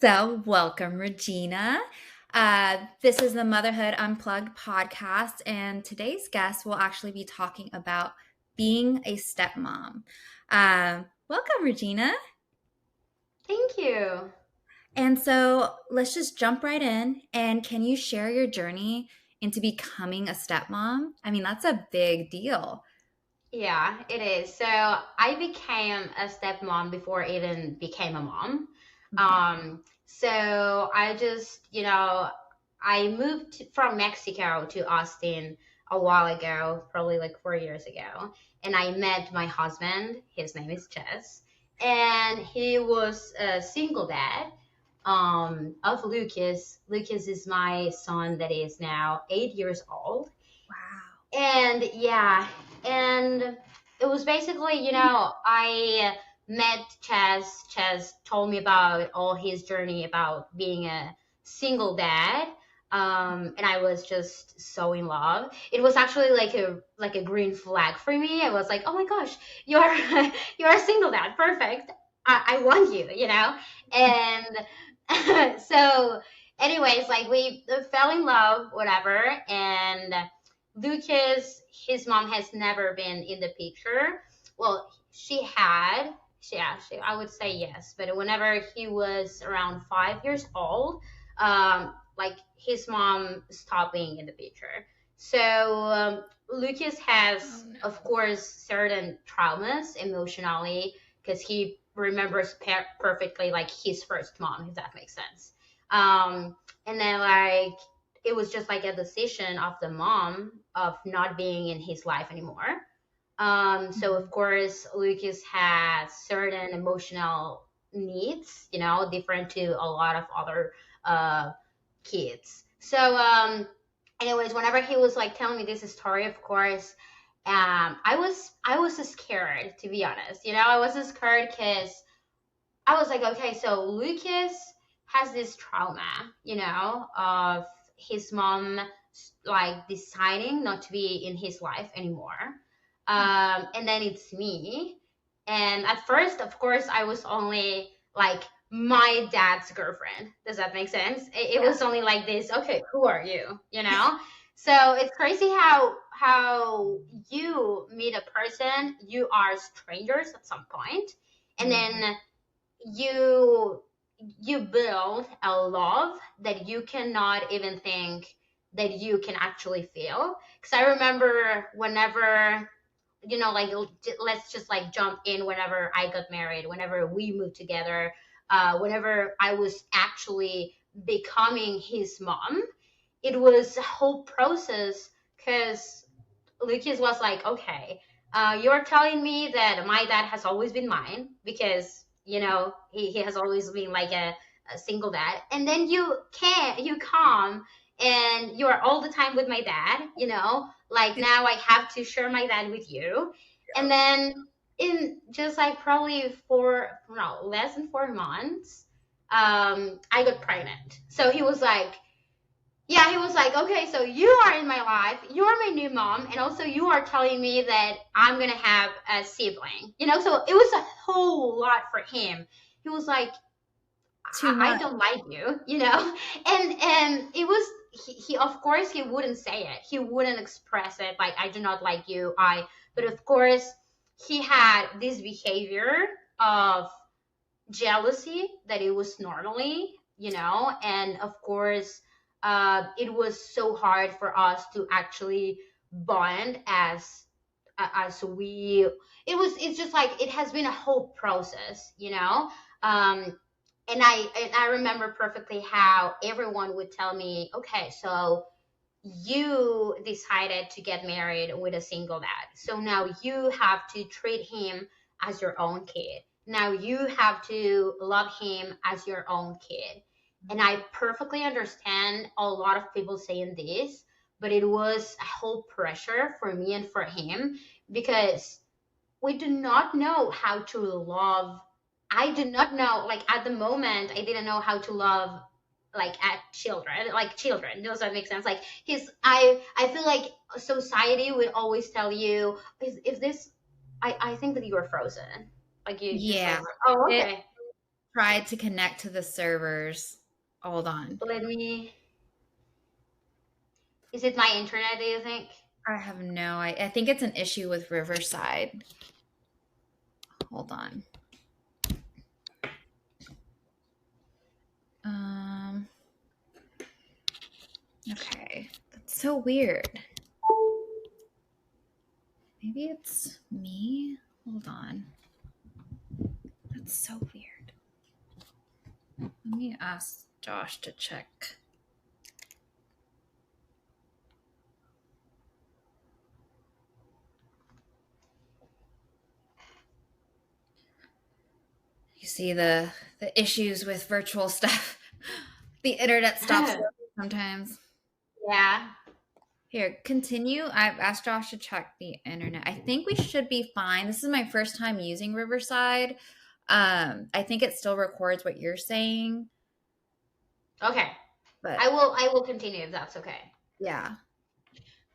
So, welcome, Regina. This is the Motherhood Unplugged podcast, and today's guest will actually be talking about being a stepmom. Welcome, Regina. Thank you. And so, let's just jump right in. And can you share your journey into becoming a stepmom? I mean, that's a big deal. Yeah, it is. So I became a stepmom before I even became a mom. So I just, I moved from Mexico to Austin a while ago, probably like 4 years ago, and I met my husband. His name is Chess, and he was a single dad of Lucas. Lucas is my son that is now 8 years old. Wow. And yeah, and it was basically, I met Chaz. Chaz told me about all his journey about being a single dad. And I was just so in love. It was actually like a green flag for me. I was like, oh my gosh, you're you're a single dad, perfect. I want you, And so, anyways, like we fell in love, whatever, and Lucas, his mom has never been in the picture. Well, she had. I would say yes. But whenever he was around 5 years old, like his mom stopped being in the picture. So Lucas Oh, has, of no. course, certain traumas emotionally because he remembers perfectly like his first mom, if that makes sense. And then like it was just like a decision of the mom of not being in his life anymore. So of course, Lucas has certain emotional needs, different to a lot of other uh, kids. So, anyways, whenever he was like telling me this story, of course, I was scared, to be honest. I was scared because I was like, okay, so Lucas has this trauma, of his mom like deciding not to be in his life anymore. And then it's me. And at first, of course, I was only like my dad's girlfriend. Does that make sense? It Yeah. was only like this. Okay, who are you? So it's crazy how you meet a person, you are strangers at some point, and Mhm. then you you build a love that you cannot even think that you can actually feel. Because I remember whenever, like, let's just like jump in, whenever I got married, whenever we moved together, whenever I was actually becoming his mom, it was a whole process because Lucas was like, okay, you're telling me that my dad has always been mine because, he has always been like a single dad. And then you come and you're all the time with my dad, like now I have to share my dad with you. And then in just like probably no, less than 4 months, I got pregnant. So he was like, yeah, he was like, okay, so you are in my life, you are my new mom, and also you are telling me that I'm gonna have a sibling, So it was a whole lot for him. He was like, Too I much. don't like you, and it was he of course he wouldn't say it, he wouldn't express it like I do not like you, but of course he had this behavior of jealousy that it was normally, and of course, it was so hard for us to actually bond as we. It's just like it has been a whole process, and I remember perfectly how everyone would tell me, okay, so you decided to get married with a single dad. So now you have to treat him as your own kid. Now you have to love him as your own kid. And I perfectly understand a lot of people saying this, but it was a whole pressure for me and for him because we do not know how to love. I did not know, like at the moment, I didn't know how to love like at children, like children. Does that make sense? Like I feel like society would always tell you, is this? I think that you are frozen. Like you just like, Yeah. oh, It okay. tried to connect to the servers. Hold on. Let me. Is it my internet, do you think? I have I think it's an issue with Riverside. Hold on. Um, okay. That's so weird. Maybe it's me. Hold on. That's so weird. Let me ask Josh to check. You see the issues with virtual stuff. The internet stops sometimes. Yeah. Here, continue. I've asked Josh to check the internet. I think we should be fine. This is my first time using Riverside. I think it still records what you're saying, Okay. but I will continue if that's okay. yeah.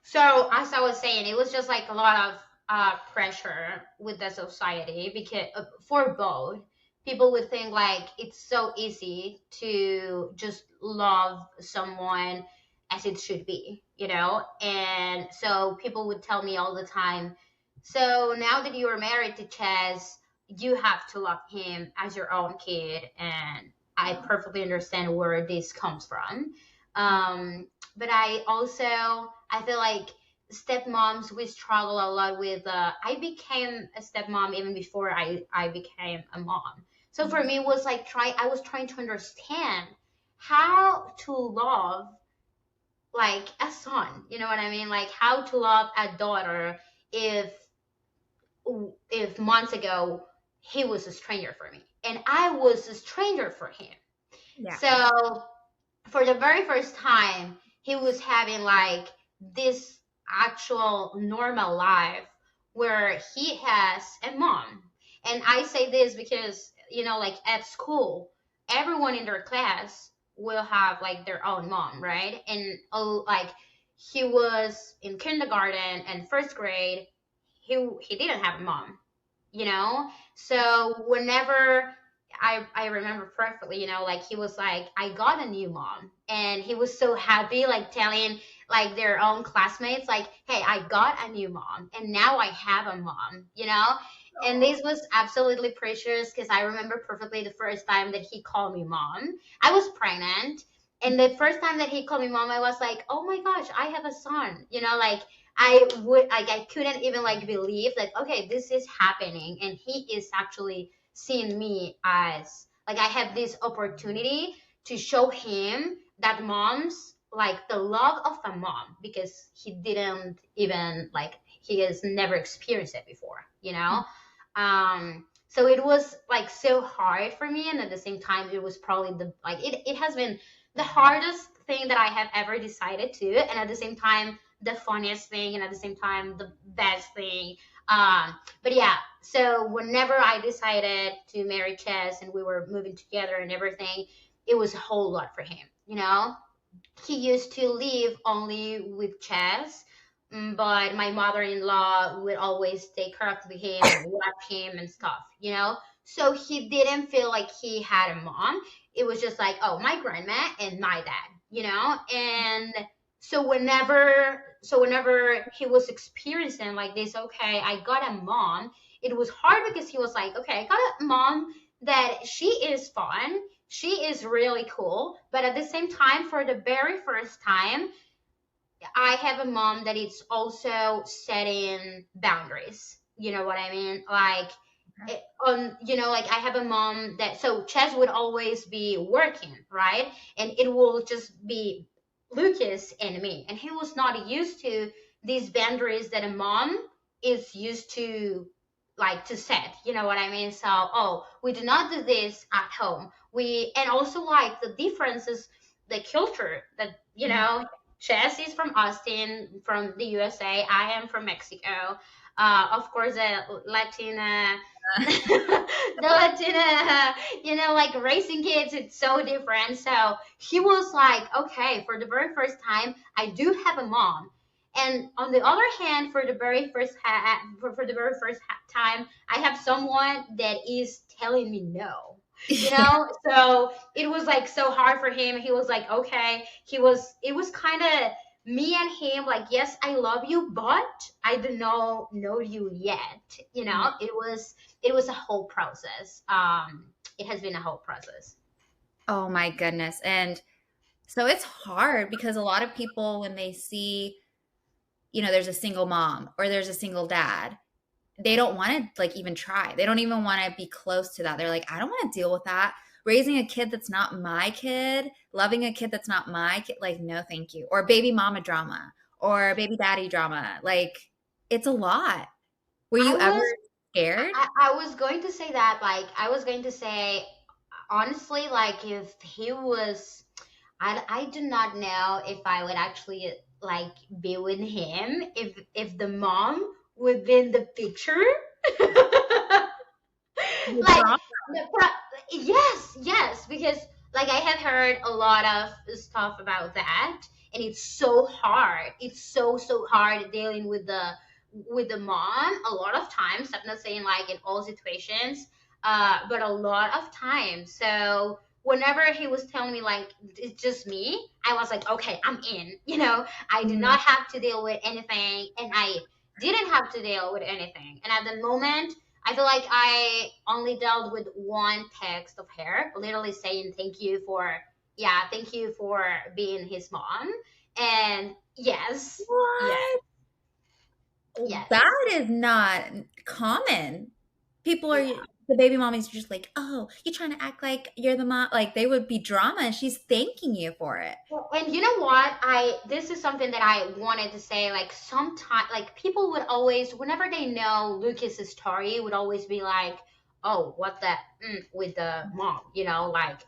So as I was saying, it was just like a lot of pressure with the society because for both people would think like it's so easy to just love someone as it should be, you know. And so people would tell me all the time, so now that you are married to Chess, you have to love him as your own kid. And I perfectly understand where this comes from. But I feel like stepmoms, we struggle a lot with I became a stepmom even before I became a mom. So for me it was like I was trying to understand how to love like a son, you know what I mean, like how to love a daughter if months ago he was a stranger for me and I was a stranger for him. Yeah. So for the very first time, he was having like this actual normal life where he has a mom. And I say this because, you know, like at school, everyone in their class will have like their own mom, right? And like he was in kindergarten and first grade, he didn't have a mom, you know. So whenever I remember perfectly, you know, like he was like, I got a new mom, and he was so happy, like telling like their own classmates, like, hey, I got a new mom, and now I have a mom, you know. And this was absolutely precious because I remember perfectly the first time that he called me mom. I was pregnant, and the first time that he called me mom, I was like, oh my gosh, I have a son, you know, like I couldn't even like believe that okay, this is happening and he is actually seeing me as like I have this opportunity to show him that moms like the love of a mom because he didn't even like he has never experienced it before, you know. So it was like so hard for me, and at the same time it was probably the like it has been the hardest thing that I have ever decided to, and at the same time the funniest thing, and at the same time the best thing. But yeah, so whenever I decided to marry Chess and we were moving together and everything, it was a whole lot for him, you know. He used to live only with Chess, but my mother-in-law would always take care of him and watch him and stuff, you know. So he didn't feel like he had a mom. It was just like, oh, my grandma and my dad, you know. And so whenever he was experiencing like this, okay, I got a mom, it was hard because he was like, okay, I got a mom that she is fun, she is really cool, but at the same time, for the very first time, I have a mom that is also setting boundaries. You know what I mean? Like, you know, like I have a mom that, so Chess would always be working, right? And it will just be Lucas and me. And he was not used to these boundaries that a mom is used to, like, to set. You know what I mean? So, oh, we do not do this at home. And also like the differences, the culture that, you know, Chess is from Austin, from the USA. I am from Mexico. Of course, the Latina, the Latina, you know, like raising kids, it's so different. So he was like, okay, for the very first time, I do have a mom. And on the other hand, for the very first for the very first time, I have someone that is telling me no. you know. So it was like so hard for him. He was like, okay, it was kind of me and him like, yes, I love you, but I do not know you yet, you Yeah. know. It was a whole process. It has been a whole process. Oh my goodness. And so it's hard because a lot of people, when they see, there's a single mom or there's a single dad, they don't want to like even try. They don't even want to be close to that. They're like, I don't want to deal with that. Raising a kid that's not my kid, loving a kid that's not my kid, like, no, thank you. Or baby mama drama or baby daddy drama. Like, it's a lot. Were I you ever was scared? I was going to say that, like, I was going to say, honestly, like, if he was, I do not know if I would actually like be with him if the mom would be in the picture. The Like, drama. yes, yes, because like I have heard a lot of stuff about that, and it's so hard. It's so hard dealing with the mom. A lot of times, I'm not saying like in all situations, but a lot of times. So whenever he was telling me like it's just me, I was like, okay, I'm in. You know, I did Mhm. not have to deal with anything, and I didn't have to deal with anything. And at the moment, I feel like I only dealt with one text of her, literally saying thank you for, yeah, thank you for being his mom. And yes, yes, What? yes, That is not common. People are, yeah. the baby mommies are just like, oh, you're trying to act like you're the mom. Like, they would be drama and she's thanking you for it. Well, and you know what? This is something that I wanted to say. Like sometimes, like people would always, whenever they know Lucas's story, would always be like, "Oh, what the with the mom," you know, like.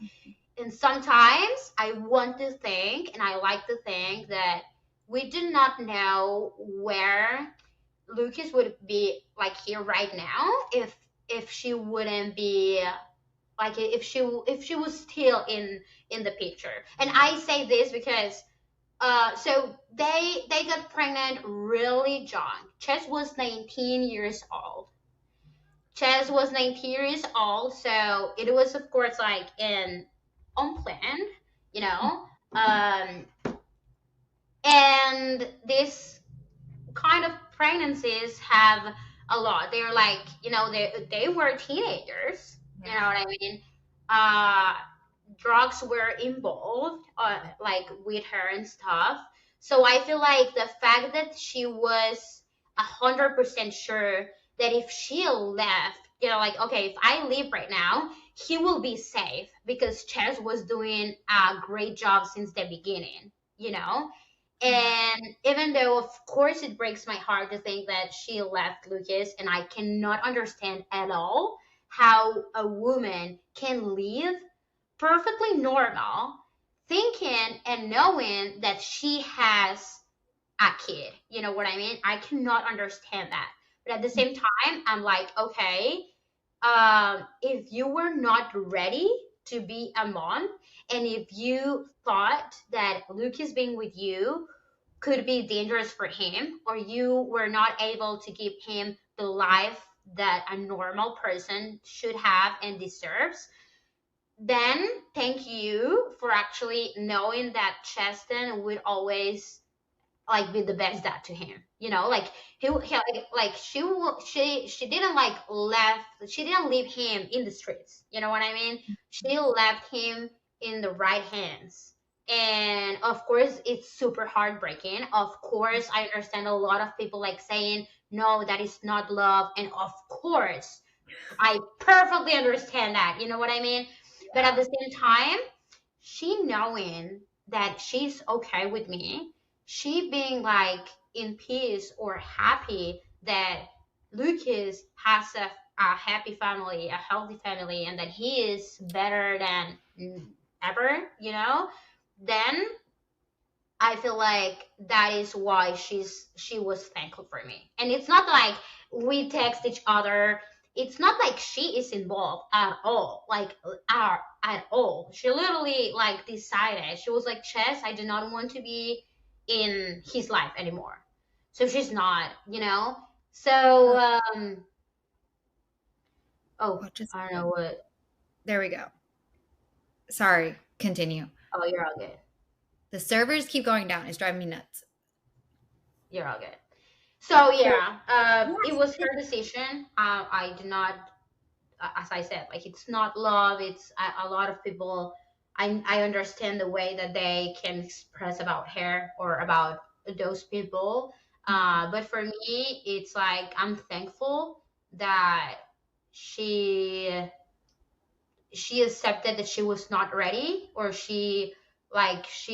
And sometimes I want to think, and I like to think that we do not know where Lucas would be like here right now if she wouldn't be like if she was still in the picture. And I say this because so they got pregnant really young. Chess was 19 years old. Chess was 19 years old, so it was of course like in unplanned, you know. And this kind of pregnancies have a lot. They're like, you know, they were teenagers. You know Yeah. what I mean? Uh, drugs were involved, like with her and stuff. So I feel like the fact that she was 100% sure that if she left, you know, like okay, if I leave right now, he will be safe because Chess was doing a great job since the beginning. You know, Yeah. and even though, of course, it breaks my heart to think that she left Lucas, and I cannot understand at all how a woman can live perfectly normal, thinking and knowing that she has a kid. You know what I mean? I cannot understand that. But at the same time, I'm like, okay, if you were not ready to be a mom, and if you thought that Lucas being with you could be dangerous for him, or you were not able to give him the life that a normal person should have and deserves, then thank you for actually knowing that Cheston would always like be the best dad to him. You know, like he like she didn't like left she didn't leave him in the streets. You know what I mean? She left him in the right hands. And of course, it's super heartbreaking. Of course, I understand a lot of people like saying, no, that is not love. And of course, I perfectly understand that. You know what I mean? But at Yeah. the same time, she knowing that she's okay with me, she being like in peace or happy that Lucas has a happy family, a healthy family, and that he is better than ever, you know, then I feel like that is why she was thankful for me. And it's not like we text each other. It's not like she is involved at all. Like at all. She literally like decided. She was like, Chess, I do not want to be in his life anymore. So she's not, you know? So Oh, oh, which is I don't know good. what. There we go. Sorry, continue. Oh, you're all good. The servers keep going down. It's driving me nuts. You're all good. So So, yeah, it yes. was her decision. I did not, as I said, like it's not love. It's a lot of people. I understand the way that they can express about her or about those people. But for me, it's like I'm thankful that she she accepted that she was not ready, or she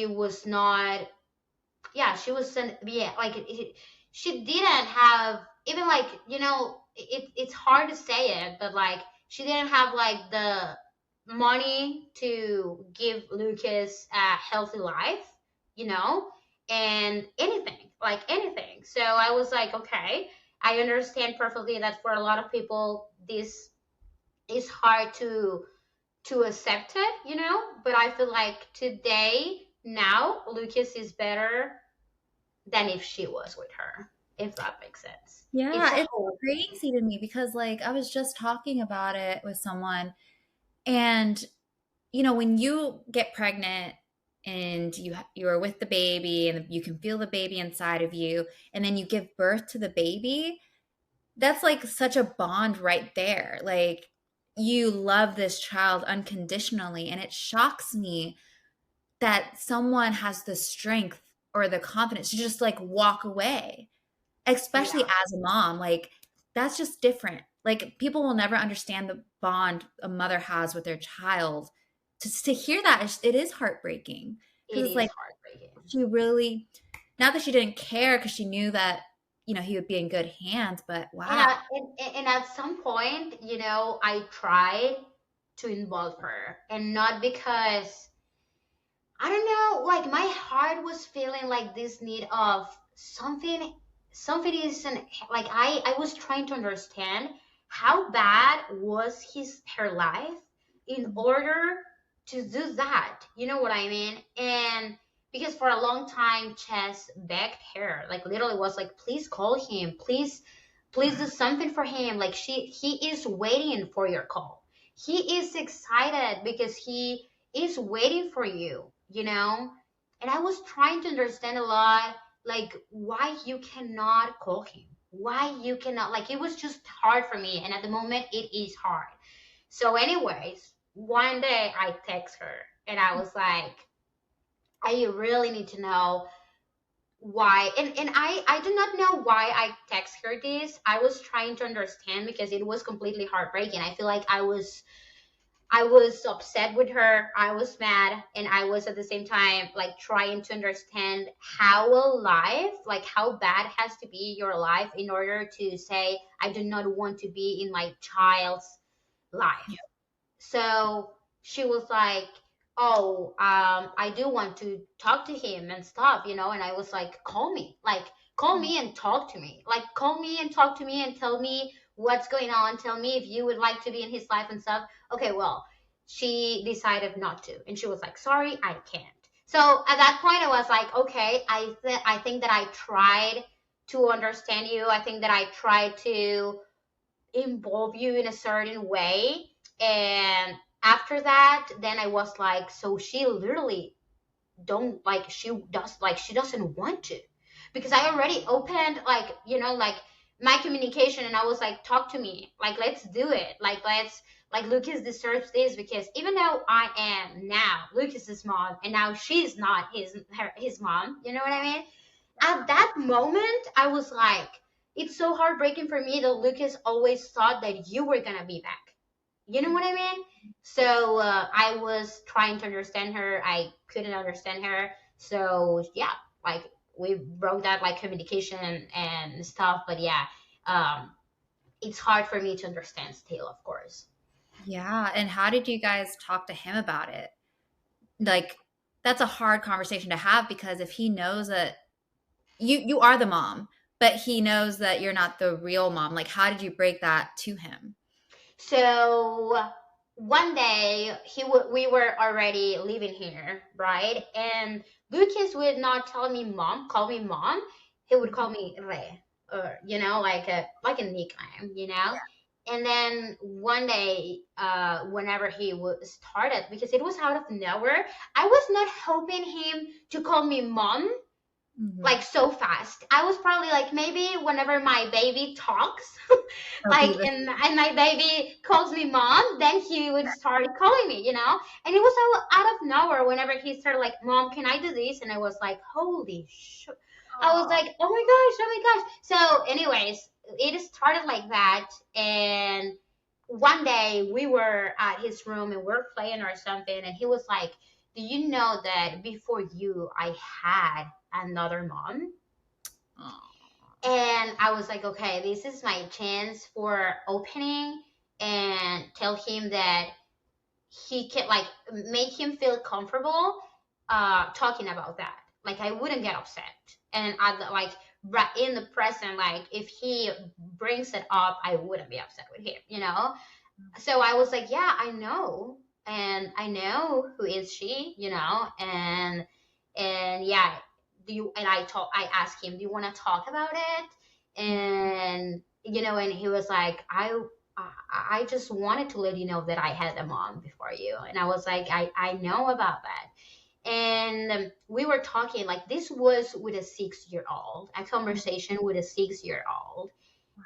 was not, yeah, she wasn't, yeah, like she didn't have, even like, it's hard to say it, but like she didn't have like the money to give Lucas a healthy life, you know and anything, like anything. So I was like, okay, I understand perfectly that for a lot of people this is hard to accept it, but I feel like today, now, Lucas is better than if she was with her, if that makes sense. It's Yeah, a it's whole crazy to me because like I was just talking about it with someone and when you get pregnant and you are with the baby and you can feel the baby inside of you and then you give birth to the baby, that's like such a bond right there. Like you love this child unconditionally and it shocks me that someone has the strength or the confidence to just like walk away, especially yeah, as a mom. Like that's just different. Like people will never understand the bond a mother has with their child. To hear that, it is heartbreaking because it it's is like heartbreaking. she really, not that she didn't care because she knew that he would be in good hands, but And, wow. I, and at some point, I tried to involve her, and not because I don't know, like my heart was feeling like this need of something isn't, like I was trying to understand how bad was her life in order to do that. You know what I mean? And because for a long time Chess begged her, like literally was like, please call him, please do something for him. Like he is waiting for your call. He is excited because he is waiting for you, And I was trying to understand a lot, like why you cannot call him, why you cannot, like it was just hard for me. And at the moment, it is hard. So, anyways, one day I text her and I was like, I really need to know why. And I do not know why I text her this. I was trying to understand because it was completely heartbreaking. I feel like I was upset with her. I was mad, and I was at the same time like trying to understand how a life, like how bad has to be your life in order to say I do not want to be in my child's life. So she was like, "Oh, I do want to talk to him and stuff, And I was like, call me and talk to me, like call me and talk to me and tell me what's going on. Tell me if you would like to be in his life and stuff." Okay, well, she decided not to, and she was like, "Sorry, I can't." So at that point, I was like, "Okay, I think that I tried to understand you. I think that I tried to involve you in a certain way." And after that, then I was like, so she literally don't, like she doesn't want to, because I already opened, like like my communication, and I was like, talk to me, like let's do it, like let's, like Lucas deserves this, because even though I am now Lucas's mom and now she's not his mom, you know what I mean? At that moment, I was like, it's so heartbreaking for me that Lucas always thought that you were gonna be back. You know what I mean? So I was trying to understand her. I couldn't understand her. So yeah, like we broke that like communication and stuff. But yeah, um, it's hard for me to understand still, of course. Yeah, and how did you guys talk to him about it? Like that's a hard conversation to have because if he knows that you are the mom, but he knows that you're not the real mom, like how did you break that to him? So one day we were already living here, right? And Lucas would not tell me mom, call me mom. He would call me Re, or like a nickname. And then one day, whenever he started, because it was out of nowhere, I was not hoping him to call me mom Mhm. like so fast. I was probably like, maybe whenever my baby talks, He'll like, be the and my baby calls me mom, then he would start calling me, you know? And it was out of nowhere whenever he started like, mom, can I do this? And I was like, holy shit. I was oh, like, oh my gosh. So, anyways, it started like that. And one day we were at his room and we're playing or something. And he was like, do you know that before you, I had another mom? oh. And I was like, okay, this is my chance for opening and tell him that he can like make him feel comfortable talking about that. Like I wouldn't get upset. And I like right in the present, like if he brings it up, I wouldn't be upset with him, you know? So I was like, yeah, I know. And I know who is she, you know? And yeah, I asked him, do you want to talk about it? And you know, and he was like, I just wanted to let you know that I had a mom before you. And I was like, I know about that. And we were talking like this was with a 6 year old, a conversation with a 6 year old.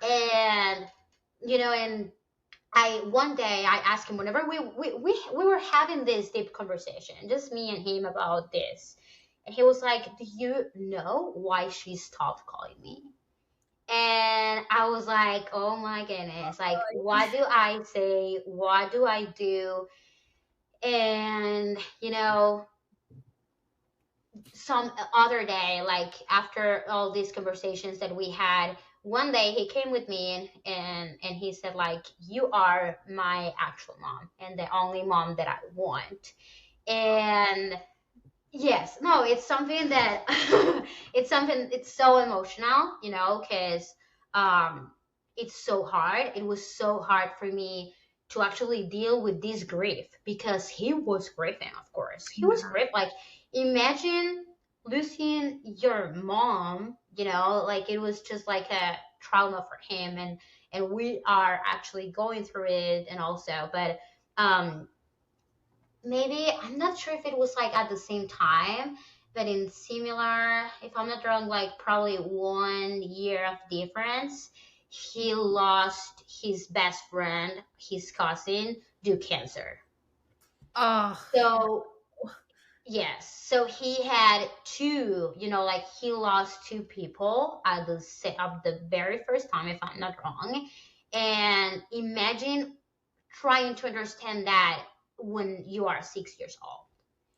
And you know, and I one day I asked him whenever we were having this deep conversation, just me and him about this. And he was like, do you know why she stopped calling me? And I was like, oh my goodness, like what do I say? What do I do? And you know, some other day, like after all these conversations that we had, one day he came with me and he said like, you are my actual mom and the only mom that I want. And yes, no, it's something that it's so emotional, you know, because um it's so hard. It was so hard for me to actually deal with this grief because he was grieving, of course. He was Yeah. grief like imagine losing your mom, you know, like it was just like a trauma for him and we are actually going through it and also but um maybe I'm not sure if it was like at the same time, but in similar, if I'm not wrong, like probably 1 year of difference, he lost his best friend, his cousin, due cancer. Oh, So yes, so he had two, you know, like he lost two people at of the very first time, if I'm not wrong. And imagine trying to understand that when you are 6 years old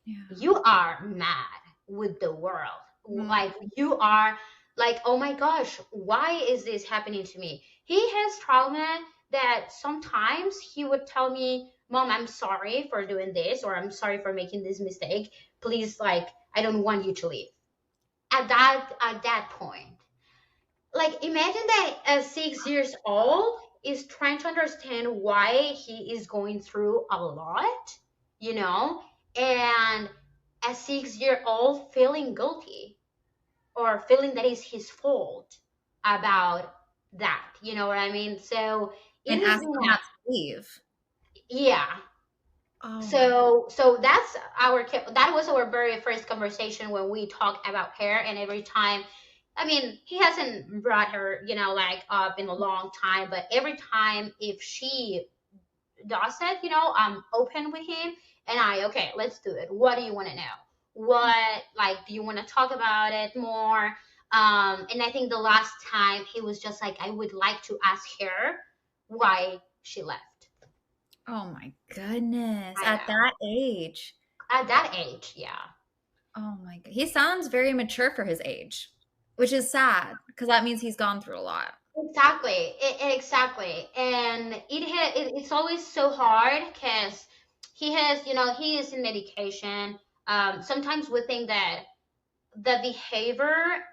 yeah. you are mad with the world. Mm. Like you are like, oh my gosh, why is this happening to me? He has trauma that sometimes he would tell me, Mom, I'm sorry for doing this, or I'm sorry for making this mistake. Please, like, I don't want you to leave. At that point. Like imagine that at 6 years old is trying to understand why he is going through a lot, you know, and a 6 year old feeling guilty or feeling that is his fault about that. You know what I mean? So it And has ask been them not to leave. yeah. Oh my. So that's that was our very first conversation when we talked about her and every time I mean, he hasn't brought her, you know, like up in a long time, but every time if she does it, you know, I'm open with him and okay, let's do it. What do you want to know? What, like, do you want to talk about it more? And I think the last time he was just like, I would like to ask her why she left. Oh my goodness. I At know. that age. At that age, yeah. Oh my god. He sounds very mature for his age, which is sad because that means he's gone through a lot. Exactly, exactly, and it's always so hard because he has, you know, he is in medication. Sometimes we think that the behavior,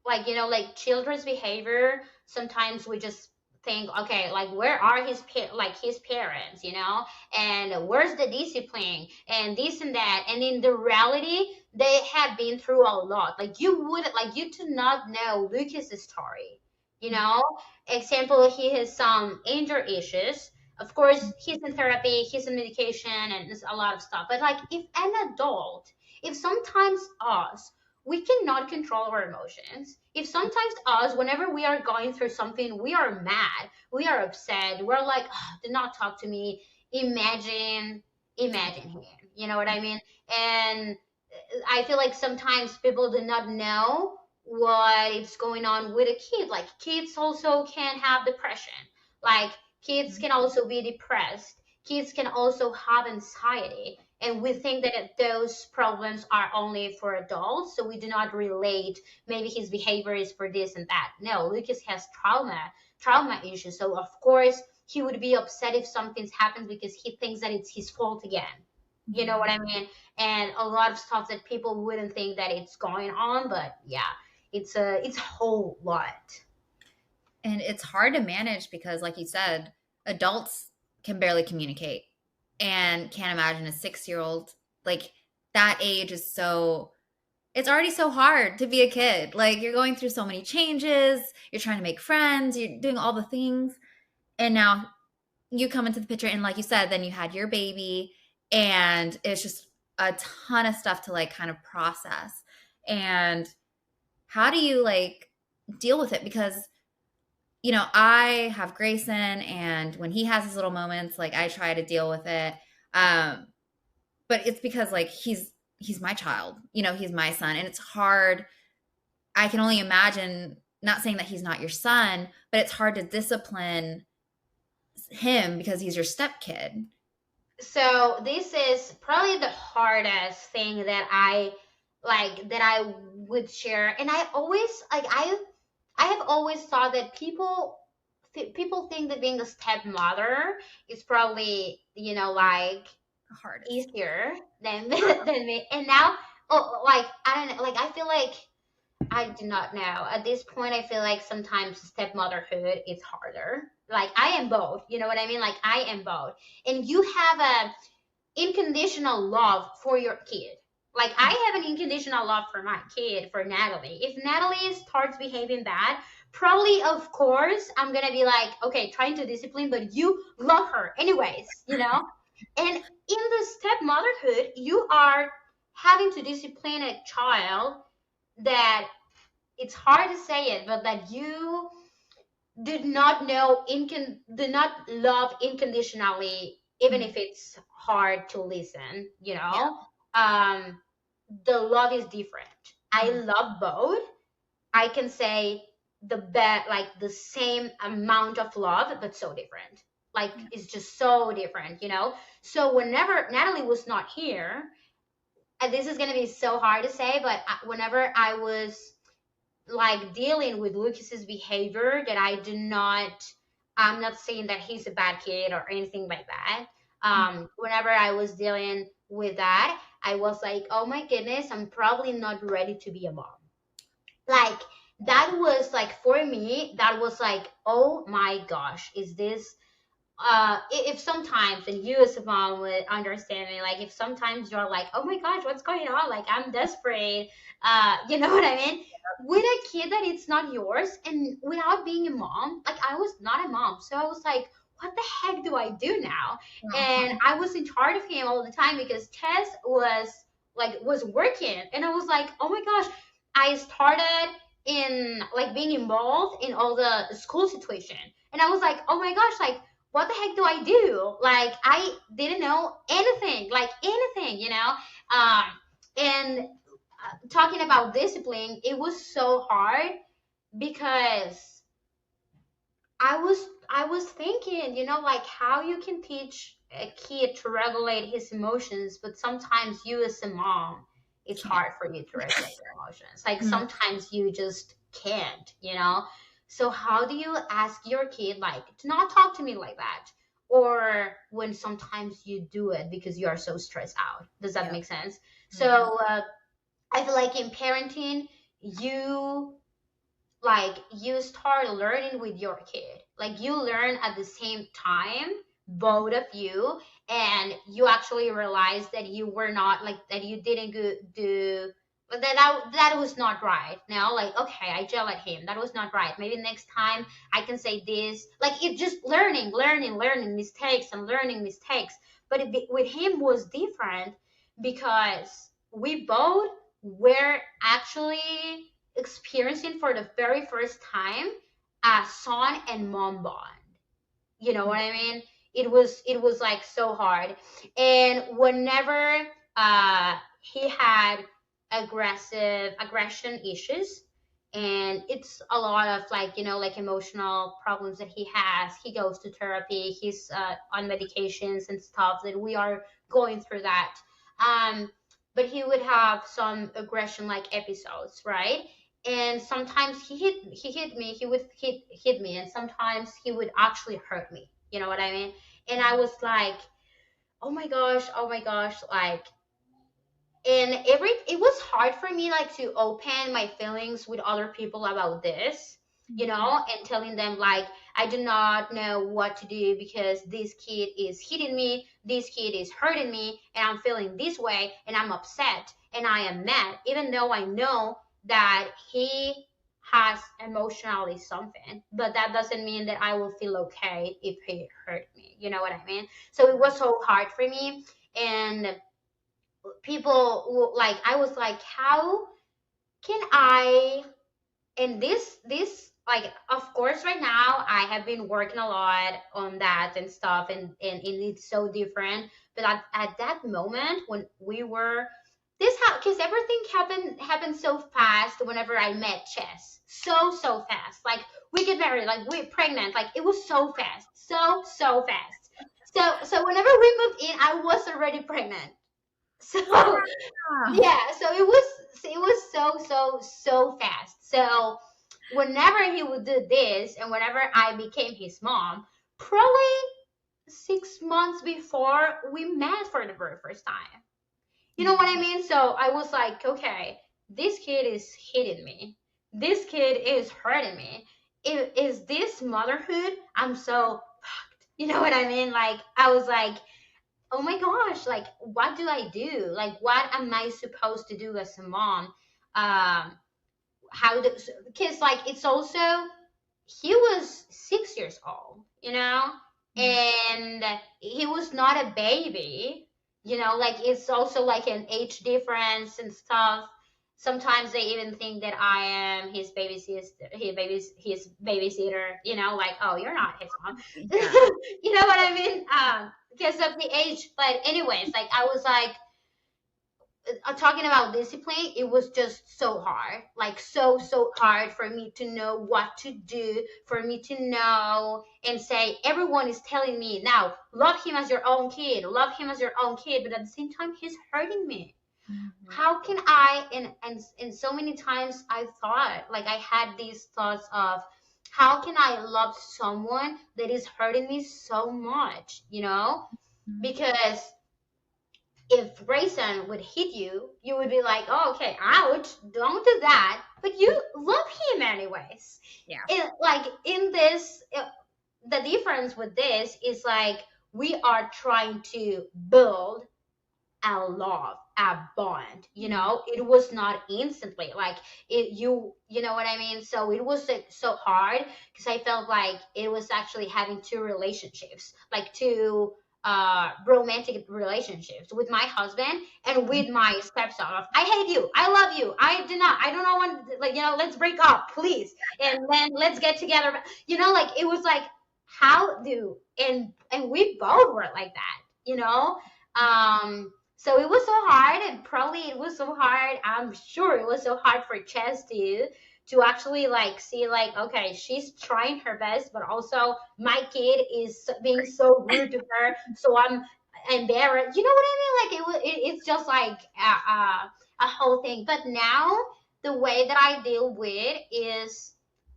like you know, like children's behavior, sometimes we just think, okay, like where are like his parents, you know, and where's the discipline and this and that, and in the reality, they have been through a lot. Like you would, like you do not know Lucas's story you know. Example, he has some anger issues. Of course, he's in therapy, he's in medication, and there's a lot of stuff. But like, if an adult, if sometimes us, we cannot control our emotions. If sometimes us, whenever we are going through something, we are mad, we are upset, we're like, oh, did not talk to me. Imagine, imagine him. You know what I mean? And I feel like sometimes people do not know what is going on with a kid. Like kids also can have depression. Like kids can also be depressed. Kids can also have anxiety. And we think that those problems are only for adults, so we do not relate. Maybe his behavior is for this and that. No, Lucas has trauma issues. So of course he would be upset if something's happened because he thinks that it's his fault again. You know Yeah. what I mean? And a lot of stuff that people wouldn't think that it's going on, but yeah, it's a whole lot. And it's hard to manage because, like you said, adults can barely communicate and can't imagine a 6 year old. Like, that age is so, it's already so hard to be a kid. Like, you're going through so many changes, you're trying to make friends, you're doing all the things. And now you come into the picture, and like you said, then you had your baby, and it's just a ton of stuff to like kind of process. And how do you like deal with it? Because I have Grayson, and when he has his little moments, like I try to deal with it. Um, but it's because like he's my child, he's my son, and it's hard. I can only imagine, not saying that he's not your son, but it's hard to discipline him because he's your stepkid. So this is probably the hardest thing that I like that I would share. And I always like I have always thought that people think that being a stepmother is probably, like The hardest. easier than than me. And now, oh, like I don't know, like I feel like I do not know. At this point, I feel like sometimes stepmotherhood is harder. Like I am both. You know what I mean? Like I am both. And you have a unconditional love for your kid. Like I have an unconditional love for my kid, for Natalie. If Natalie starts behaving bad, probably of course I'm gonna be like, okay, trying to discipline, but you love her anyways, you know? And in the stepmotherhood, you are having to discipline a child that it's hard to say it, but that you did not love unconditionally, even Mhm. if it's hard to listen, Yeah. um the love is different. I Mhm. love both. I can say like the same amount of love, but so different. Like Yeah. it's just so different, so whenever Natalie was not here, and this is going to be so hard to say, but whenever I was like dealing with Lucas's behavior, that I'm not saying that he's a bad kid or anything like that. Mhm. Whenever I was dealing with that, I was like, oh my goodness, I'm probably not ready to be a mom. Like that was like for me, that was like, oh my gosh, is this if sometimes, and you as a mom would understand me, like if sometimes you're like, oh my gosh, what's going on, like I'm desperate, you know what I mean, with a kid that it's not yours, and without being a mom, like I was not a mom, so I was like, what the heck do I do now? And Uh-huh. I was in charge of him all the time because Tess was working, and I was like, oh my gosh, I started in like being involved in all the school situation, and I was like, oh my gosh, like what the heck do I do? Like I didn't know anything, like anything, Um, and talking about discipline, it was so hard because I was thinking, like how you can teach a kid to regulate his emotions, but sometimes you as a mom, it's Can't. hard for you to regulate your emotions. Like Mhm. sometimes you just can't. So how do you ask your kid like to not talk to me like that? Or when sometimes you do it because you are so stressed out. Does that Yep. make sense? Mhm. So I feel like in parenting, you you start learning with your kid, like you learn at the same time, both of you, and you actually realize that you were not like that you didn't do but that was not right. Now, like, okay, I yell at him. That was not right. Maybe next time I can say this. Like, it just learning mistakes and learning mistakes. But with him was different because we both were actually experiencing for the very first time a son and mom bond. You know what I mean? It was like so hard. And whenever he had aggression issues, and it's a lot of, like, like emotional problems that he has. He goes to therapy, he's on medications and stuff, that we are going through that. But he would have some aggression like episodes, right? And sometimes he hit me, he would hit me, and sometimes he would actually hurt me, you know what I mean? And I was like, oh my gosh, oh my gosh, like, and it was hard for me, like, to open my feelings with other people about this, and telling them, like, I do not know what to do because this kid is hitting me, this kid is hurting me, and I'm feeling this way, and I'm upset, and I am mad, even though I know that he has emotionally something, but that doesn't mean that I will feel okay if he hurt me, you know what I mean? So it was so hard for me. And like, I was like, how can I, and this like, of course, right now I have been working a lot on that and stuff, and it's so different. But at that moment when we were this, because everything happened so fast. Whenever I met Chess, so fast, like, we get married, like, we pregnant, like, it was so fast, so fast. So whenever we moved in, I was already pregnant. So Wow. yeah, so it was so fast. So whenever he would do this, and whenever I became his mom, probably 6 months before we met for the very first time. You know what I mean? So I was like, okay, this kid is hitting me, this kid is hurting me. Is this motherhood? I'm so fucked. You know what I mean? Like, I was like, oh my gosh, like, what do I do? Like, what am I supposed to do as a mom? Um, how do, because, like, it's also, he was 6 years old, and he was not a baby, like, it's also like an age difference and stuff. Sometimes they even think that I am his his babysitter, like, oh, you're not his mom. Yeah. You know what I mean? Because of the age. But anyways, like, I was like, talking about discipline, it was just so hard, like, so hard for me to know what to do, for me to know and say, everyone is telling me now, love him as your own kid, love him as your own kid, but at the same time, he's hurting me. How can I, and so many times I thought, like, I had these thoughts of, how can I love someone that is hurting me so much, because if Grayson would hit you, you would be like, oh, okay, ouch, don't do that. But you love him anyways. Yeah. Like, in this, the difference with this is, like, we are trying to build a love, a bond. It was not instantly, like, you know what I mean? So it was, like, so hard, because I felt like it was actually having two relationships, like, two romantic relationships, with my husband and with my stepson. Of, I hate you, I love you, I don't know when, like, let's break up, please, and then let's get together. Like, it was like, how do, and we both were like that, so it was so hard, and probably it was so hard. I'm sure it was so hard for Chess to actually, like, see, like, okay, she's trying her best, but also my kid is being so rude to her, so I'm embarrassed. You know what I mean? Like, it's just like a whole thing. But now the way that I deal with is,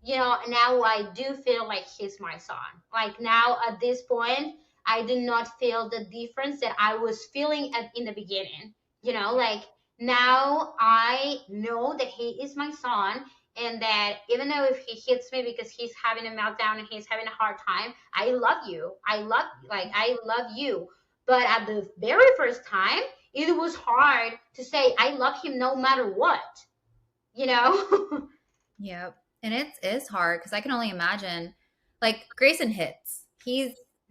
now I do feel like he's my son. Like, now at this point, I do not feel the difference that I was feeling in the beginning. Like, now I know that he is my son, and that even though if he hits me because he's having a meltdown and he's having a hard time, I love you. I love you. But at the very first time, it was hard to say I love him no matter what, you know? Yep. And it's hard because I can only imagine, like Grayson hits.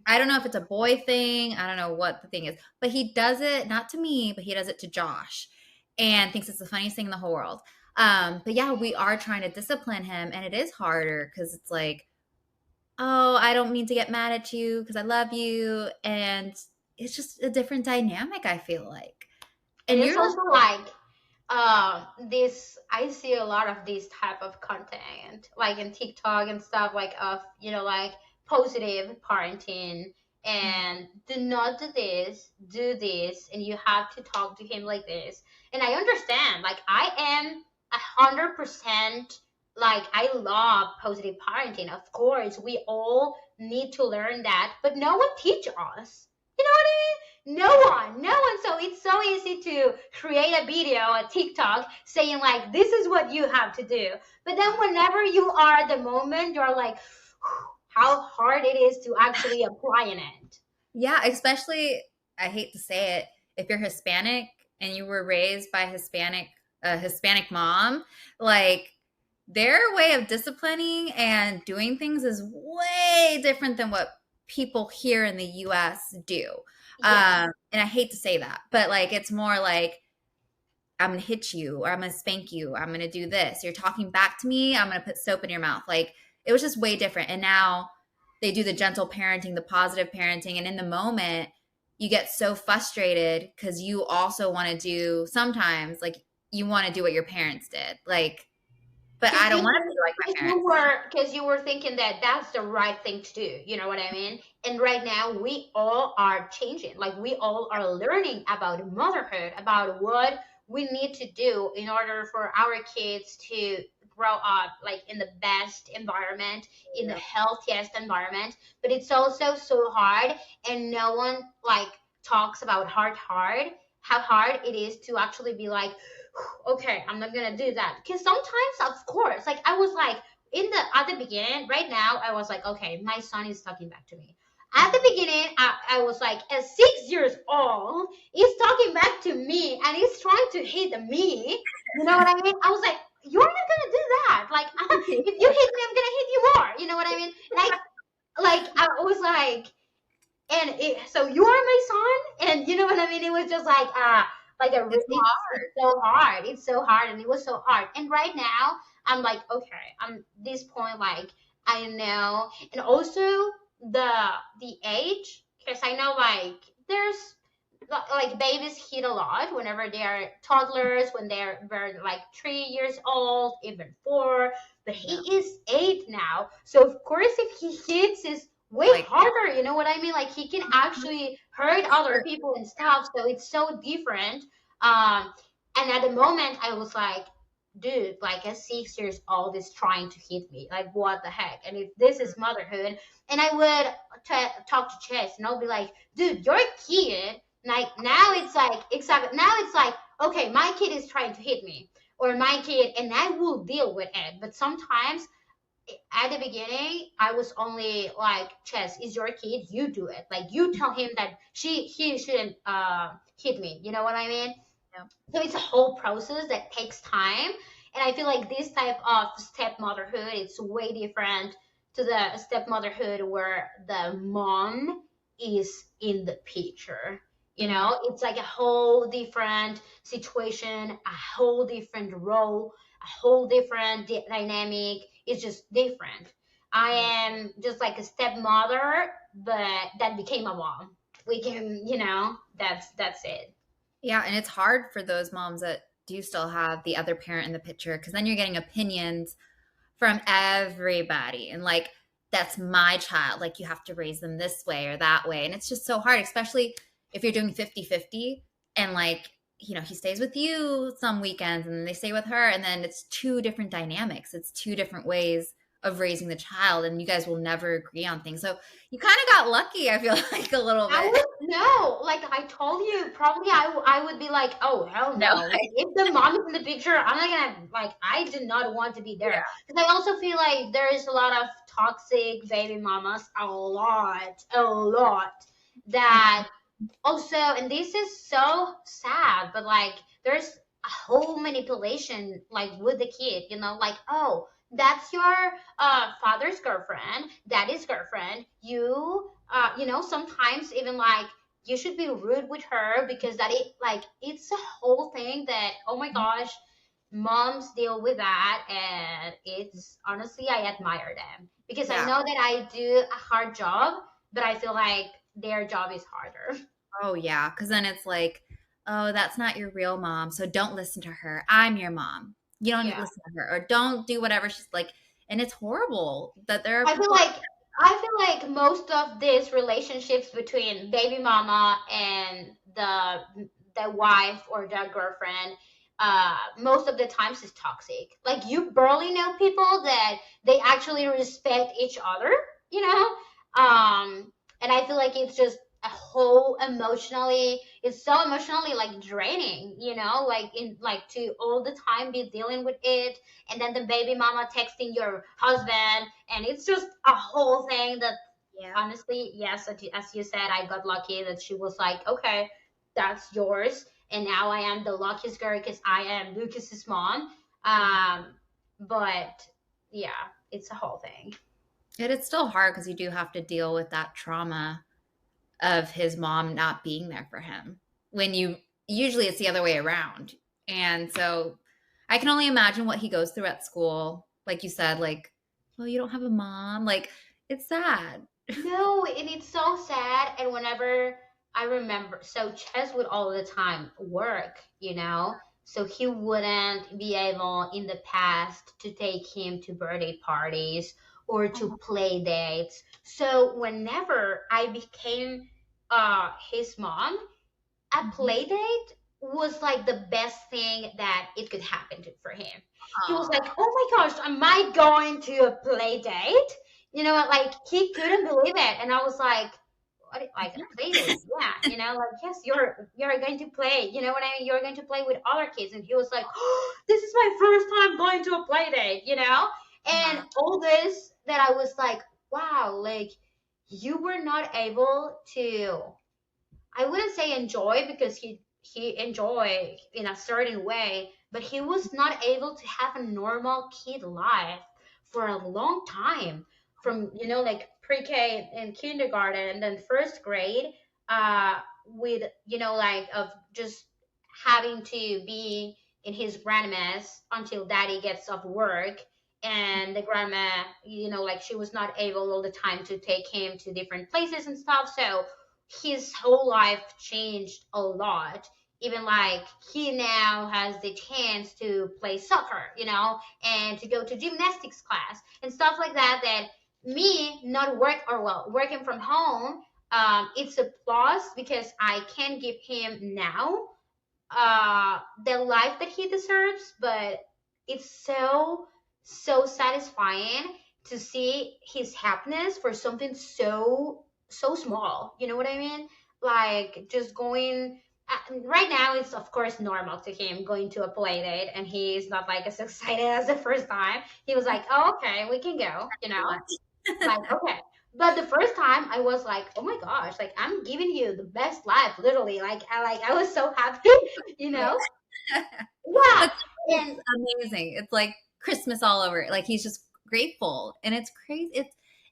I don't know if it's a boy thing. I don't know what the thing is, but he does it not to me, but he does it to Josh, and thinks it's the funniest thing in the whole world. But yeah, we are trying to discipline him, and it is harder because it's like, oh, I don't mean to get mad at you because I love you, and it's just a different dynamic. I feel like, And and it's you're the also like this I see a lot of this type of content like in TikTok and stuff like of like positive parenting and do not do this and you have to talk to him like this. And I understand, like I am 100% like I love positive parenting. Of course we all need to learn that, but no one teach us, you know what I mean? No one. So it's so easy to create a video, a TikTok saying like, this is what you have to do. But then whenever you are at the moment, you're like, how hard it is to actually apply in it. Yeah, especially, I hate to say it, if you're Hispanic and you were raised by a Hispanic mom, like their way of disciplining and doing things is way different than what people here in the US do. Yeah. And I hate to say that, but like it's more like I'm gonna hit you or I'm gonna spank you. I'm gonna do this. You're talking back to me. I'm gonna put soap in your mouth. Like it was just way different. And now they do the gentle parenting, the positive parenting. And in the moment, you get so frustrated because you also want to do sometimes like you want to do what your parents did. Like, but I Because don't want to you be like my parents. because you were thinking that that's the right thing to do, you know what I mean? And right now we all are changing, like we all are learning about motherhood, about what we need to do in order for our kids to grow up like in the best environment, in the Yeah. healthiest environment. But it's also so hard, and no one like talks about how hard it is to actually be like, okay, I'm not gonna do that. Because sometimes, of course, like I was like in the at the beginning, right now, I was like, okay, my son is talking back to me. At the beginning, I was like, at 6 years old, he's talking back to me and he's trying to hit me. You know what I mean? I was like, you're not gonna do that. Like, if you hit me, I'm gonna hit you more. You know what I mean? Like I was so you are my son, and you know what I mean. It was just It's it's so hard. It's so hard, and it was so hard. And right now, I'm like, okay, I'm this point, like I know, and also the the age, because I know like there's like babies hit a lot whenever they are toddlers, when they're like 3 years old, even four. But he yeah, is 8 now, so of course if he hits, is way like harder. You know what I mean? Like he can actually hurt other people and stuff. So it's so different. Um, and at the moment, I was like, dude, like a 6 years old is trying to hit me. Like what the heck? And if this is motherhood, and I would talk to Chess, and I'll be like, dude, you're a kid. Like now it's like exactly now it's like, okay, my kid is trying to hit me, or my kid, and I will deal with it. But sometimes at the beginning, I was only like, Chess is your kid, you do it. Like you tell him that he shouldn't hit me. You know what I mean? yeah, So it's a whole process that takes time. And I feel like this type of stepmotherhood, it's way different to the stepmotherhood where the mom is in the picture. You mm, know, it's like a whole different situation, a whole different role, a whole different dynamic. It's just different. I yeah. am just like a stepmother, but that became a mom. We can, that's it. Yeah, and it's hard for those moms that do still have the other parent in the picture because then you're getting opinions from everybody. And like, that's my child. Like, you have to raise them this way or that way. And it's just so hard, especially if you're doing 50-50 and like, he stays with you some weekends and then they stay with her. And then it's two different dynamics. It's two different ways of raising the child. And you guys will never agree on things. So you kind of got lucky, I feel like, a little I bit. would no, like I told you, probably I would be like, oh hell No. no. Like if the mom is in the picture, I'm not gonna like. I do not want to be there Yeah. because I also feel like there is a lot of toxic baby mamas, a lot, that also, and this is so sad, but like there's a whole manipulation like with the kid, like, oh, that's your father's girlfriend, daddy's girlfriend. Sometimes even like you should be rude with her because that it like it's a whole thing that, oh my gosh, moms deal with that, and it's honestly I admire them because I Yeah. know that I do a hard job, but I feel like their job is harder. Oh, yeah. Because then it's like, oh, that's not your real mom. So don't listen to her. I'm your mom. You don't need to Yeah. listen to her or don't do whatever she's like. And it's horrible that there are I feel people. like I feel like most of these relationships between baby mama and the wife or the girlfriend, most of the times is toxic. Like you barely know people that they actually respect each other, you know. And I feel like it's just a whole emotionally, it's so emotionally like draining, like in like to all the time be dealing with it, and then the baby mama texting your husband, and it's just a whole thing that Yeah. honestly, yes, as you said, I got lucky that she was like, okay, that's yours, and now I am the luckiest girl because I am Lucas's mom. Yeah. But yeah, it's a whole thing. And it's still hard because you do have to deal with that trauma of his mom not being there for him when you usually it's the other way around. And so I can only imagine what he goes through at school. Like you said, like, well, you don't have a mom. Like, it's sad. No, and it's so sad. And whenever I remember, so Ches would all the time work, so he wouldn't be able in the past to take him to birthday parties or to Oh, play dates. So whenever I became his mom, a mhm. play date was like the best thing that it could happen for him. He was like, Aw, "Oh my gosh, am I going to a play date?" Like he couldn't believe it, and I was like, "What? Like a play date? Yeah, like yes, you're going to play. You know what I mean? You're going to play with other kids." And he was like, "Oh, this is my first time going to a play date." And yeah. all this that I was like, "Wow, like." You were not able to, I wouldn't say enjoy because he enjoyed in a certain way, but he was not able to have a normal kid life for a long time, from like pre-K and kindergarten and then first grade, with like of just having to be in his grandma's until daddy gets off work, and the grandma, like she was not able all the time to take him to different places and stuff, so his whole life changed a lot. Even like he now has the chance to play soccer, and to go to gymnastics class and stuff like that. That me not work or well working from home, it's a plus because I can give him now the life that he deserves. But it's so satisfying to see his happiness for something so small, you know what I mean? Like just going, right now it's of course normal to him going to a play date, and he is not like as excited as the first time. He was like, oh, okay, we can go, like okay. But the first time I was like, oh my gosh, like I'm giving you the best life, literally. I was so happy, you know? Yeah. That's And it's amazing. It's like Christmas all over. Like he's just grateful, and it's crazy.